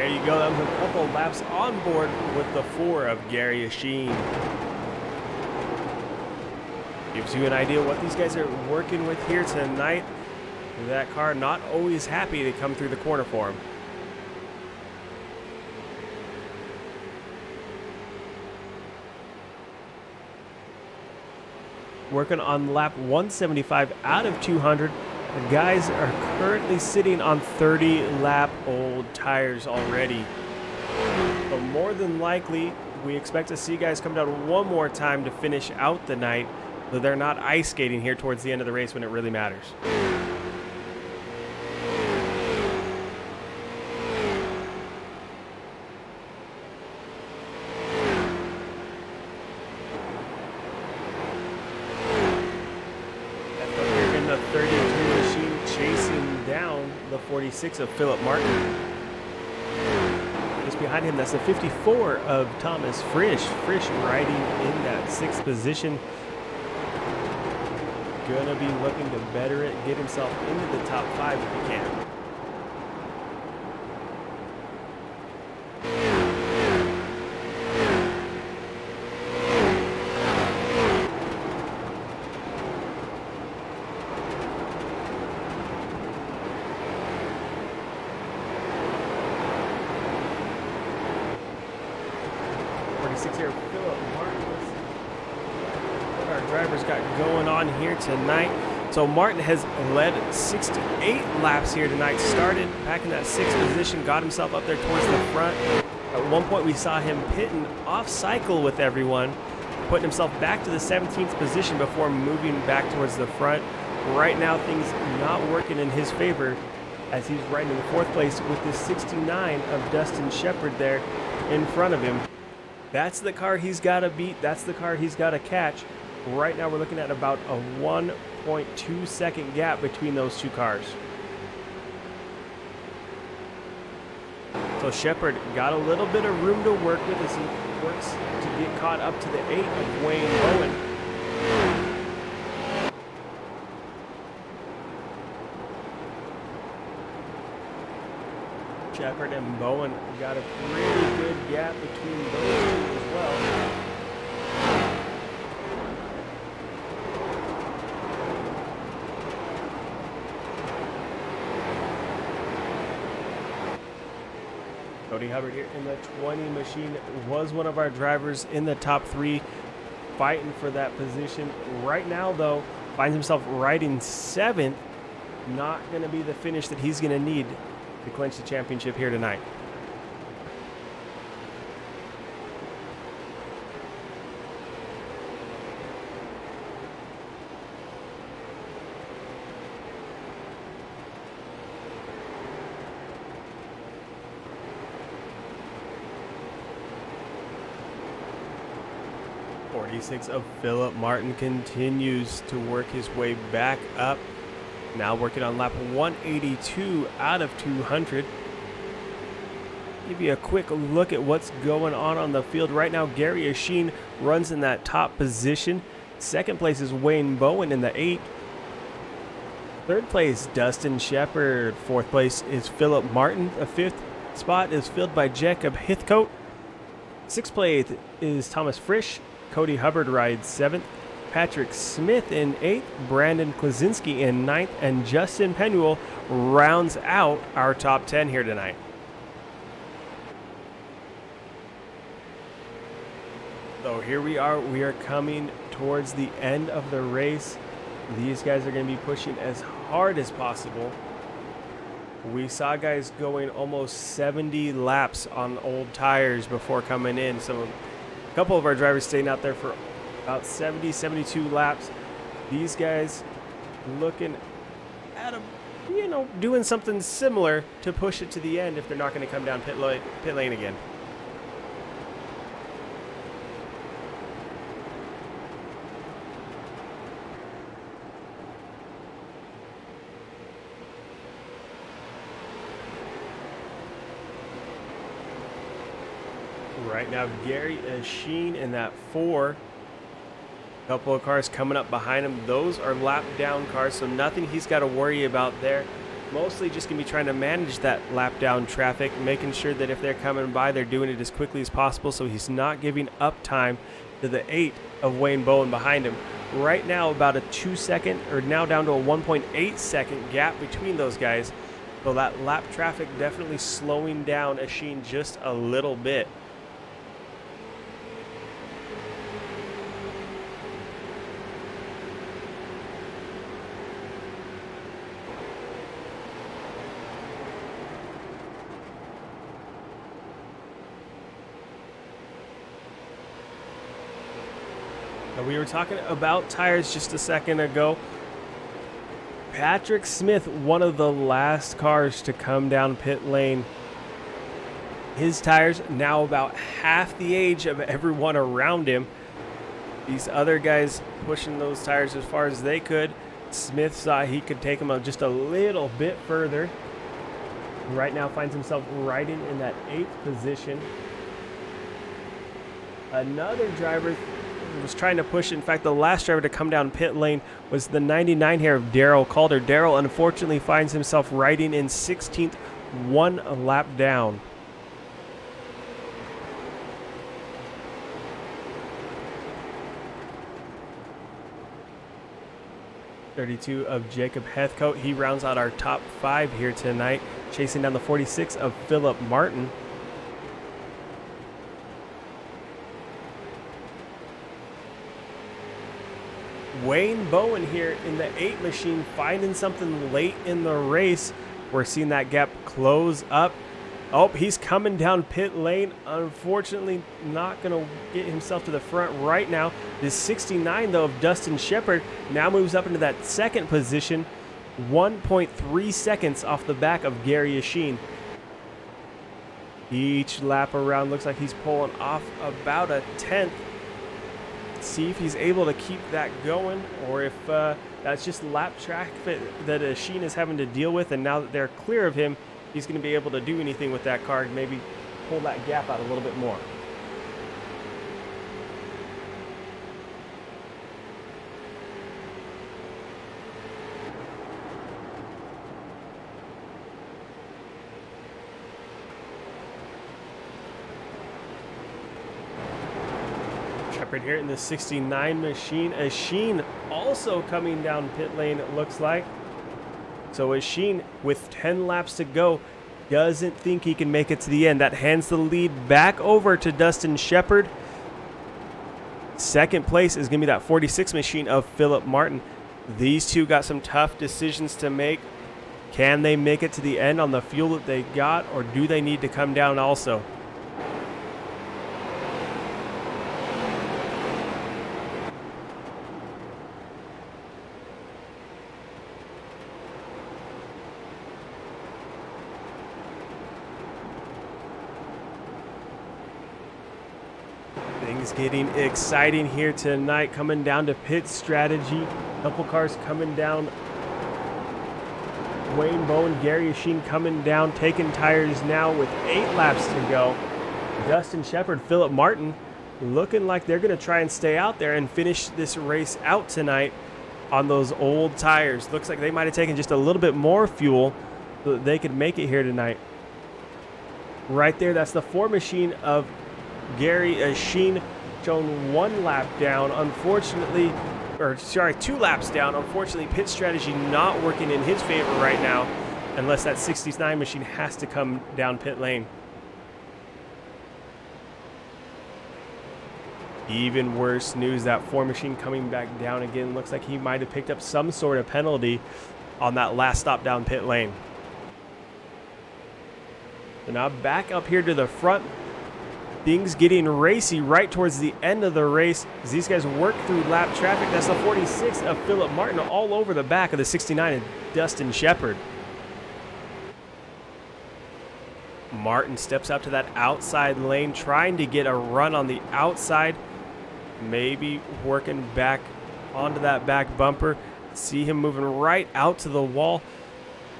There you go. That was a couple laps on board with the 4 of Gary Asheen. Gives you an idea what these guys are working with here tonight. That car not always happy to come through the corner for him. Working on lap 175 out of 200. The guys are currently sitting on 30 lap old tires already. But more than likely, we expect to see guys come down one more time to finish out the night, though they're not ice skating here towards the end of the race when it really matters. In the 32 machine chasing down the 46 of Philip Martin. Just behind him, that's the 54 of Thomas Frisch. Frisch riding in that 6th position. Gonna be looking to better it, get himself into the top 5 if he can. Here, Philip Martin. What our drivers got going on here tonight. So Martin has led 68 laps here tonight. Started back in that 6th position, got himself up there towards the front. At one point, we saw him pitting off cycle with everyone, putting himself back to the 17th position before moving back towards the front. Right now, things not working in his favor as he's riding in the 4th place with the 69 of Dustin Shepard there in front of him. That's the car he's got to beat. That's the car he's got to catch. Right now, we're looking at about a 1.2 second gap between those two cars. So Shepard got a little bit of room to work with as he works to get caught up to the 8 of Wayne Bowen. Shepard and Bowen got a pretty good gap between those two as well. Cody Hubbard here in the 20 machine was one of our drivers in the top 3 fighting for that position. Right now, though, finds himself riding 7th. Not going to be the finish that he's going to need to clinch the championship here tonight. .46 of Philip Martin continues to work his way back up. Now working on lap 182 out of 200. Give you a quick look at what's going on the field right now. Gary Asheen runs in that top position. 2nd place is Wayne Bowen in the 8. 3rd place, Dustin Shepard. 4th place is Philip Martin. The 5th spot is filled by Jacob Hithcote. 6th place is Thomas Frisch. Cody Hubbard rides 7th. Patrick Smith in 8th, Brandon Klaczynski in 9th, and Justin Penuel rounds out our top 10 here tonight. So here we are coming towards the end of the race. These guys are going to be pushing as hard as possible. We saw guys going almost 70 laps on old tires before coming in. So a couple of our drivers staying out there for about 70, 72 laps. These guys looking at doing something similar to push it to the end if they're not going to come down pit lane again. Right now, Gary Asheen in that 4. Couple of cars coming up behind him. Those are lap down cars, so nothing he's got to worry about there. Mostly just going to be trying to manage that lap down traffic, making sure that if they're coming by, they're doing it as quickly as possible so he's not giving up time to the 8 of Wayne Bowen behind him. Right now, about a 2 second, or now down to a 1.8 second gap between those guys. So that lap traffic definitely slowing down Asheen just a little bit. We were talking about tires just a second ago. Patrick Smith, one of the last cars to come down pit lane. His tires now about half the age of everyone around him. These other guys pushing those tires as far as they could. Smith saw he could take them just a little bit further. Right now finds himself riding in that 8th position. Another driver was trying to push. In fact, the last driver to come down pit lane was the 99 here of Daryl Calder. Daryl unfortunately finds himself riding in 16th, 1 lap down. .32 of Jacob Heathcote. He rounds out our top 5 here tonight, chasing down the 46 of Philip Martin. Wayne Bowen here in the 8 machine, finding something late in the race. We're seeing that gap close up. Oh, he's coming down pit lane. Unfortunately, not going to get himself to the front right now. This 69, though, of Dustin Shepard now moves up into that 2nd position. 1.3 seconds off the back of Gary Asheen. Each lap around looks like he's pulling off about a 10th. See if he's able to keep that going, or if that's just lap traffic that Asheen is having to deal with, and now that they're clear of him, he's going to be able to do anything with that car, maybe pull that gap out a little bit more. Shepard here in the 69 machine. Asheen also coming down pit lane, it looks like. So Asheen, with 10 laps to go, doesn't think he can make it to the end. That hands the lead back over to Dustin Shepard. 2nd place is going to be that 46 machine of Philip Martin. These two got some tough decisions to make. Can they make it to the end on the fuel that they got, or do they need to come down also? Things getting exciting here tonight, coming down to pit strategy. Couple cars coming down. Wayne Bowen, Gary Asheen coming down, taking tires now with 8 laps to go. Dustin Shepard, Philip Martin looking like they're going to try and stay out there and finish this race out tonight on those old tires. Looks like they might have taken just a little bit more fuel so that they could make it here tonight. Right there, that's the 4 machine of Gary Asheen, shown 1 lap down, unfortunately, or sorry, 2 laps down. Unfortunately, pit strategy not working in his favor right now, unless that 69 machine has to come down pit lane. Even worse news, that 4 machine coming back down again. Looks like he might have picked up some sort of penalty on that last stop down pit lane. So now back up here to the front. Things getting racy right towards the end of the race as these guys work through lap traffic. That's the 46 of Philip Martin all over the back of the 69 and Dustin Shepard. Martin steps out to that outside lane, trying to get a run on the outside. Maybe working back onto that back bumper. See him moving right out to the wall.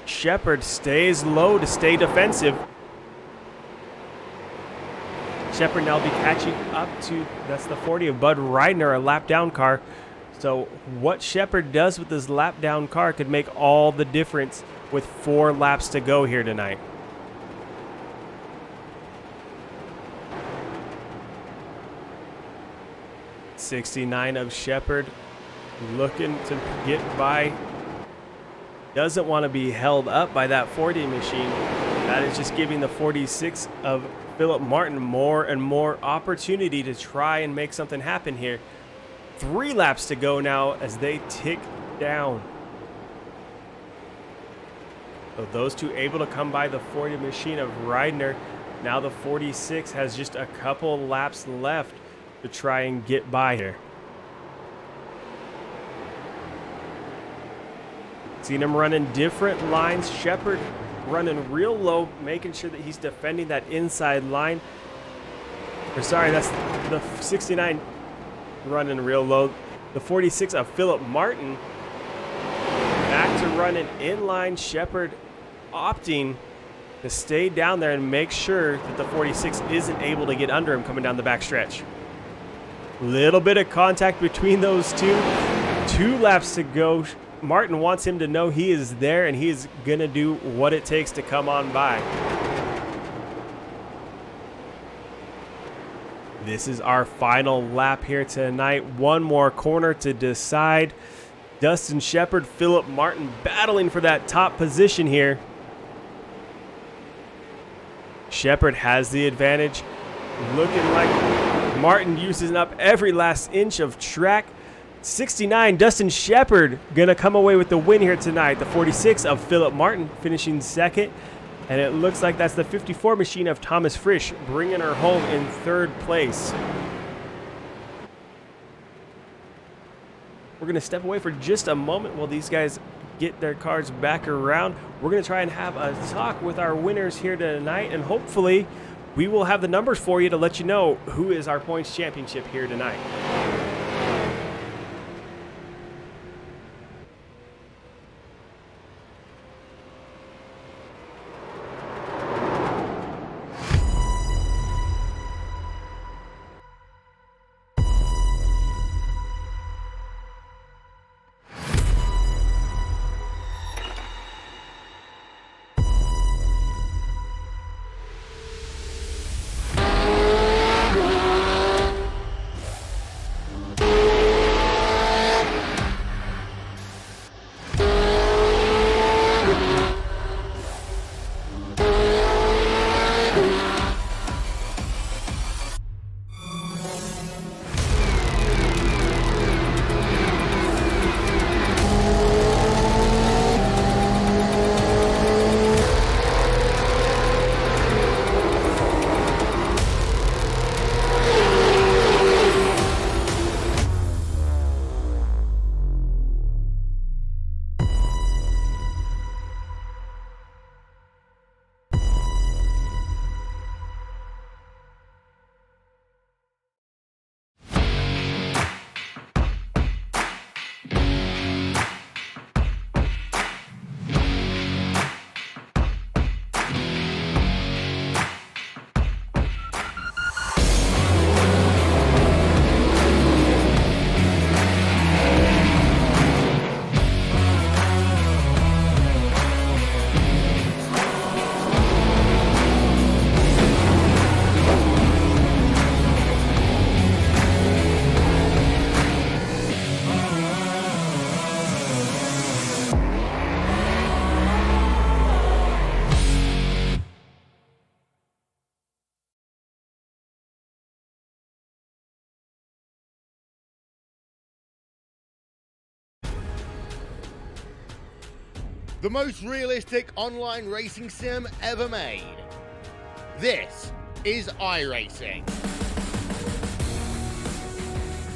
Shepard stays low to stay defensive. Shepard now be catching up to, that's the 40 of Bud Reidner, a lap down car. So what Shepard does with this lap down car could make all the difference with 4 laps to go here tonight. '69 of Shepard looking to get by. Doesn't want to be held up by that 40 machine. That is just giving the 46 of Philip Martin more and more opportunity to try and make something happen here. 3 laps to go now as they tick down. So those two able to come by the 40 machine of Reidner. Now the 46 has just a couple laps left to try and get by here. Seen him running different lines. Shepard running real low, making sure that he's defending that inside line. Or sorry, that's the 69 running real low. The 46 of Philip Martin back to running inline. Shepard opting to stay down there and make sure that the 46 isn't able to get under him coming down the back stretch. Little bit of contact between those two. 2 laps to go. Martin wants him to know he is there and he is going to do what it takes to come on by. This is our final lap here tonight. One more corner to decide. Dustin Shepard, Philip Martin battling for that top position here. Shepard has the advantage. Looking like Martin uses up every last inch of track. 69, Dustin Shepard going to come away with the win here tonight. The 46 of Philip Martin finishing second. And it looks like that's the 54 machine of Thomas Frisch bringing her home in 3rd place. We're going to step away for just a moment while these guys get their cars back around. We're going to try and have a talk with our winners here tonight. And hopefully we will have the numbers for you to let you know who is our points championship here tonight. The most realistic online racing sim ever made. This is iRacing.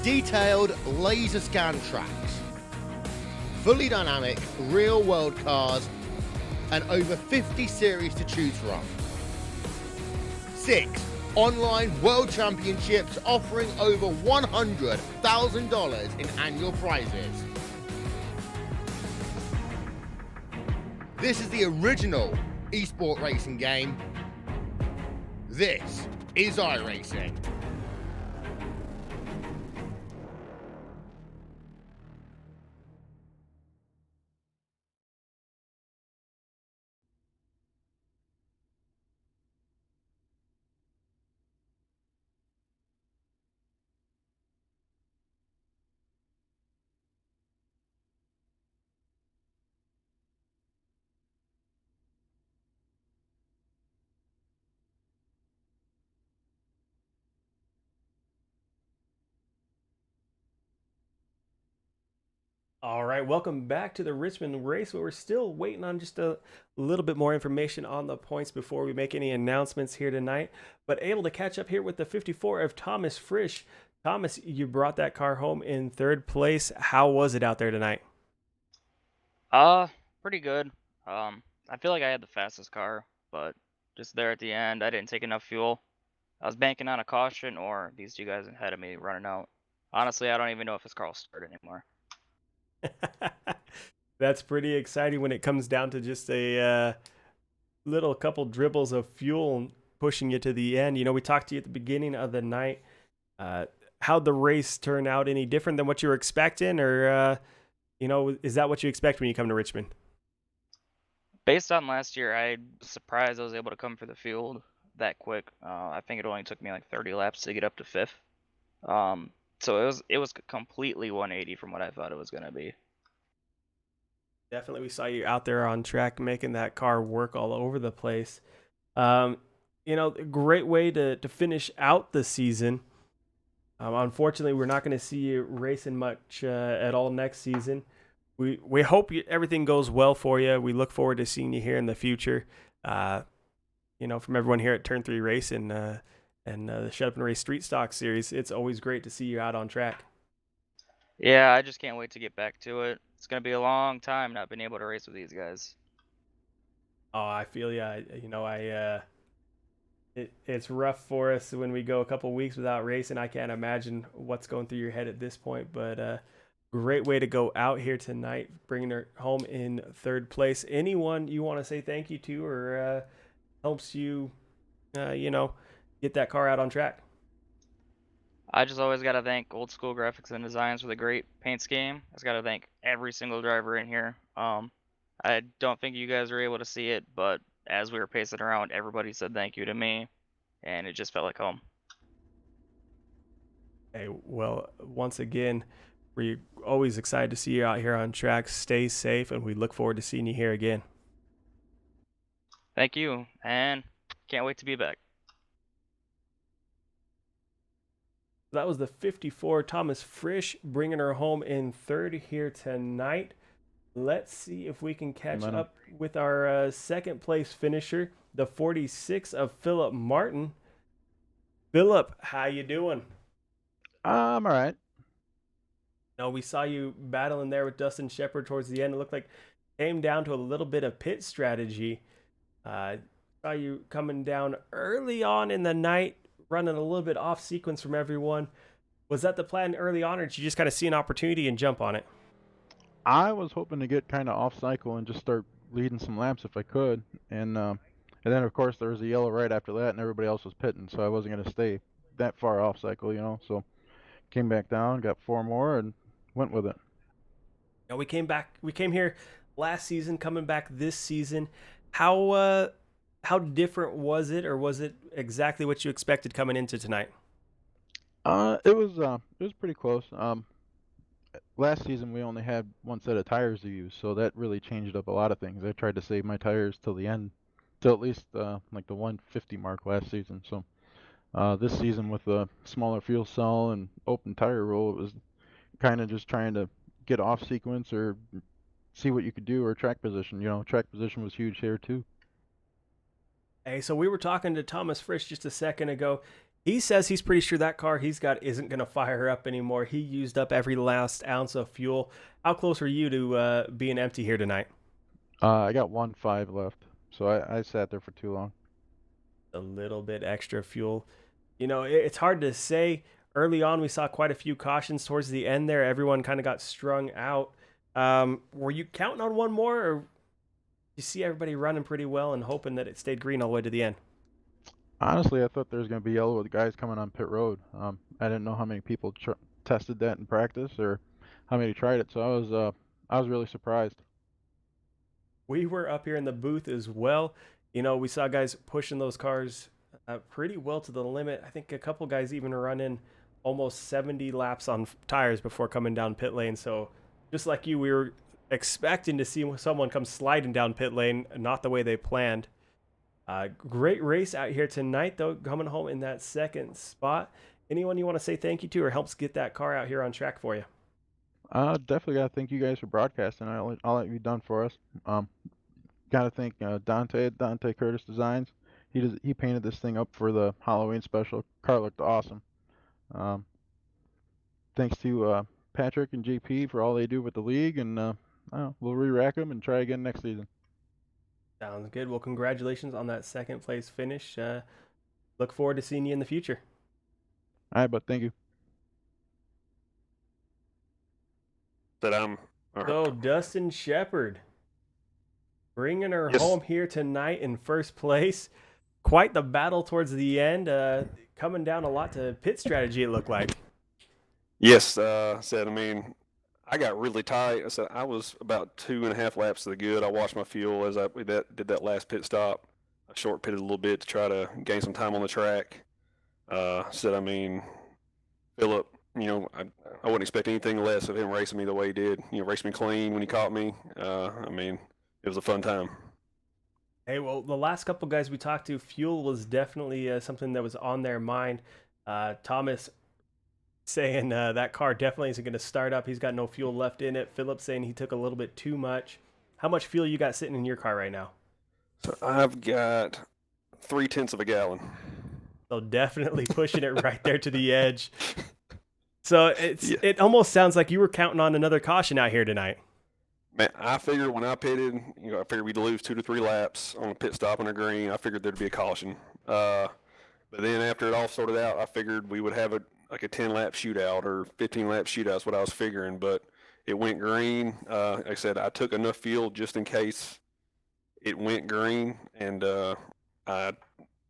Detailed laser scan tracks, fully dynamic real world cars, and over 50 series to choose from. 6 online world championships offering over $100,000 in annual prizes. This is the original esport racing game. This is iRacing. All right, welcome back to the Richmond race. We're still waiting on just a little bit more information on the points before we make any announcements here tonight. But able to catch up here with the 54 of Thomas Frisch. Thomas, you brought that car home in third place. How was it out there tonight? Pretty good. I feel like I had the fastest car, but just there at the end, I didn't take enough fuel. I was banking on a caution, or these two guys ahead of me running out. Honestly, I don't even know if this car will start anymore. That's pretty exciting when it comes down to just a little couple dribbles of fuel pushing you to the end. You know, we talked to you at the beginning of the night. How'd the race turn out? Any different than what you were expecting, or is that what you expect when you come to Richmond? Based on last year, I'm surprised I was able to come for the field that quick. I think it only took me like 30 laps to get up to fifth. So it was completely 180 from what I thought it was gonna be. Definitely, we saw you out there on track making that car work all over the place. Great way to finish out the season. Unfortunately, we're not going to see you racing much at all next season. We hope everything goes well for you. We look forward to seeing you here in the future. From everyone here at Turn 3 Race and the Shut Up and Race Street Stock Series, it's always great to see you out on track. Yeah, I just can't wait to get back to it. It's gonna be a long time not being able to race with these guys. Oh, I feel it's rough for us when we go a couple weeks without racing. I can't imagine what's going through your head at this point, but great way to go out here tonight, bringing her home in third place. Anyone you want to say thank you to, or helps you, get that car out on track? I just always gotta thank Old School Graphics and Designs for the great paint scheme. I just gotta thank every single driver in here. I don't think you guys were able to see it, but as we were pacing around, everybody said thank you to me, and it just felt like home. Hey, well, once again, we're always excited to see you out here on track. Stay safe, and we look forward to seeing you here again. Thank you, and can't wait to be back. That was the 54 Thomas Frisch bringing her home in third here tonight. Let's see if we can catch up with our second place finisher, the 46 of Philip Martin. Philip, how you doing? I'm all right. No, we saw you battling there with Dustin Shepard towards the end. It looked like it came down to a little bit of pit strategy. Saw you coming down early on in the night, running a little bit off sequence from everyone. Was that the plan early on, or did you just kind of see an opportunity and jump on it? I was hoping to get kind of off cycle and just start leading some laps if I could, and then of course there was a yellow right after that, and everybody else was pitting, so I wasn't gonna stay that far off cycle, So came back down, got 4 more, and went with it. Now we came here last season, coming back this season. How different was it, or was it exactly what you expected coming into tonight? It was pretty close. Last season we only had one set of tires to use, so that really changed up a lot of things. I tried to save my tires till the end, till at least like the 150 mark last season. So this season with a smaller fuel cell and open tire roll, it was kind of just trying to get off sequence or see what you could do, or track position. Track position was huge here too. Hey, so we were talking to Thomas Frisch just a second ago. He says he's pretty sure that car he's got isn't going to fire up anymore. He used up every last ounce of fuel. How close are you to being empty here tonight? I got 1.5 left, so I sat there for too long. A little bit extra fuel. It's hard to say. Early on, we saw quite a few cautions towards the end there. Everyone kind of got strung out. Were you counting on one more, or you see everybody running pretty well and hoping that it stayed green all the way to the end? Honestly, I thought there was going to be yellow with guys coming on pit road. I didn't know how many people tested that in practice or how many tried it, so I was really surprised. We were up here in the booth as well. We saw guys pushing those cars pretty well to the limit. I think a couple guys even running almost 70 laps on tires before coming down pit lane. So just like you, we were expecting to see someone come sliding down pit lane, not the way they planned. Great race out here tonight, though, coming home in that second spot. Anyone you want to say thank you to, or helps get that car out here on track for you? Definitely gotta thank you guys for broadcasting all that you've done for us. Gotta thank Dante Curtis Designs. He painted this thing up for the Halloween special. Car looked awesome. Um, Thanks to Patrick and JP for all they do with the league, and we'll re-rack them and try again next season. Sounds good. Well, congratulations on that second place finish. Look forward to seeing you in the future. All right, but thank you. So, Dustin Shepard bringing her Yes. home here tonight in first place. Quite the battle towards the end. Coming down a lot to pit strategy, it looked like. Yes, I mean, I got really tight. I said I was about 2.5 laps to the good. I watched my fuel as we did that last pit stop. I short pitted a little bit to try to gain some time on the track. I mean, Philip, I wouldn't expect anything less of him racing me the way he did. Raced me clean when he caught me. I mean, it was a fun time. Hey, well, the last couple guys we talked to, fuel was definitely something that was on their mind. Thomas saying that car definitely isn't going to start up. He's got no fuel left in it. Philip saying he took a little bit too much. How much fuel you got sitting in your car right now? So I've got 0.3 of a gallon. So definitely pushing it right there to the edge. So it almost sounds like you were counting on another caution out here tonight. Man, I figured when I pitted, I figured we'd lose 2 to 3 laps on a pit stop on a green. I figured there'd be a caution. But then after it all sorted out, I figured we would have a 10-lap shootout or 15-lap shootout is what I was figuring. But it went green. Like I said, I took enough fuel just in case it went green, and I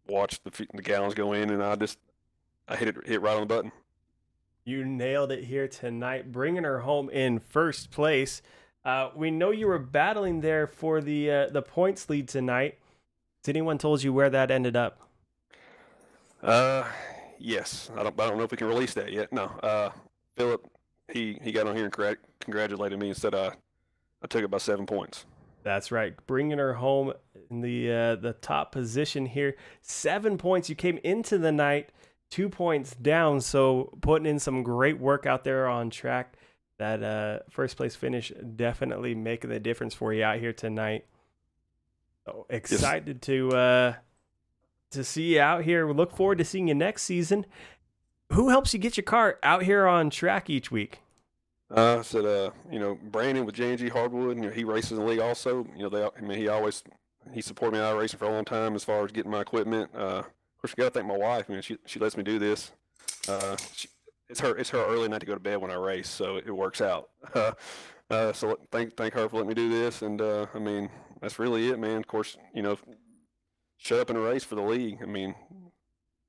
watched the gallons go in, and I hit right on the button. You nailed it here tonight, bringing her home in first place. We know you were battling there for the points lead tonight. Has anyone told you where that ended up? Yes. I don't know if we can release that yet. No. Philip, he got on here and congratulated me and said I took it by 7 points. That's right, bringing her home in the top position here. 7 points. You came into the night 2 points down, so putting in some great work out there on track. That first place finish definitely making the difference for you out here tonight. So excited to see you out here. We look forward to seeing you next season. Who helps you get your car out here on track each week? Brandon with J&G Hardwood, he races in the league also. He supported me out of racing for a long time as far as getting my equipment. Of course, you got to thank my wife. She lets me do this. It's her early night to go to bed when I race, so it works out. So thank her for letting me do this, and that's really it, man. Of course, shut up and race for the league.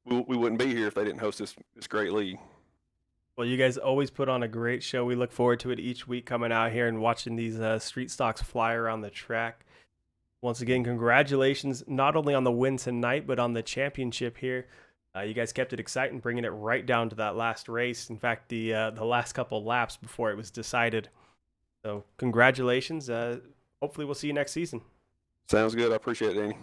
We wouldn't be here if they didn't host this great league. Well, you guys always put on a great show. We look forward to it each week, coming out here and watching these street stocks fly around the track. Once again, congratulations not only on the win tonight, but on the championship here. You guys kept it exciting, bringing it right down to that last race. In fact, the last couple laps before it was decided. So congratulations. Hopefully we'll see you next season. Sounds good. I appreciate it, Danny.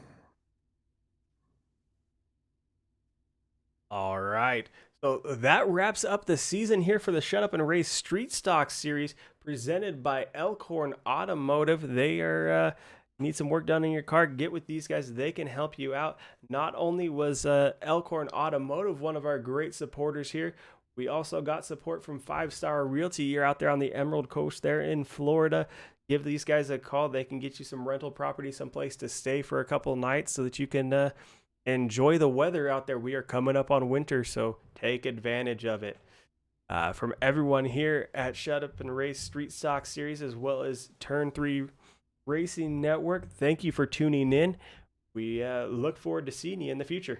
All right. So that wraps up the season here for the Shut Up and Race Street Stock Series presented by Elkhorn Automotive. They are need some work done in your car, get with these guys. They can help you out. Not only was Elkhorn Automotive one of our great supporters here, we also got support from 5 Star Realty. You're out there on the Emerald Coast there in Florida. Give these guys a call. They can get you some rental property, someplace to stay for a couple nights so that you can enjoy the weather out there. We are coming up on winter, so take advantage of it. From everyone here at Shut Up and Race Street Stock Series, as well as Turn 3 Racing Network, thank you for tuning in. We look forward to seeing you in the future.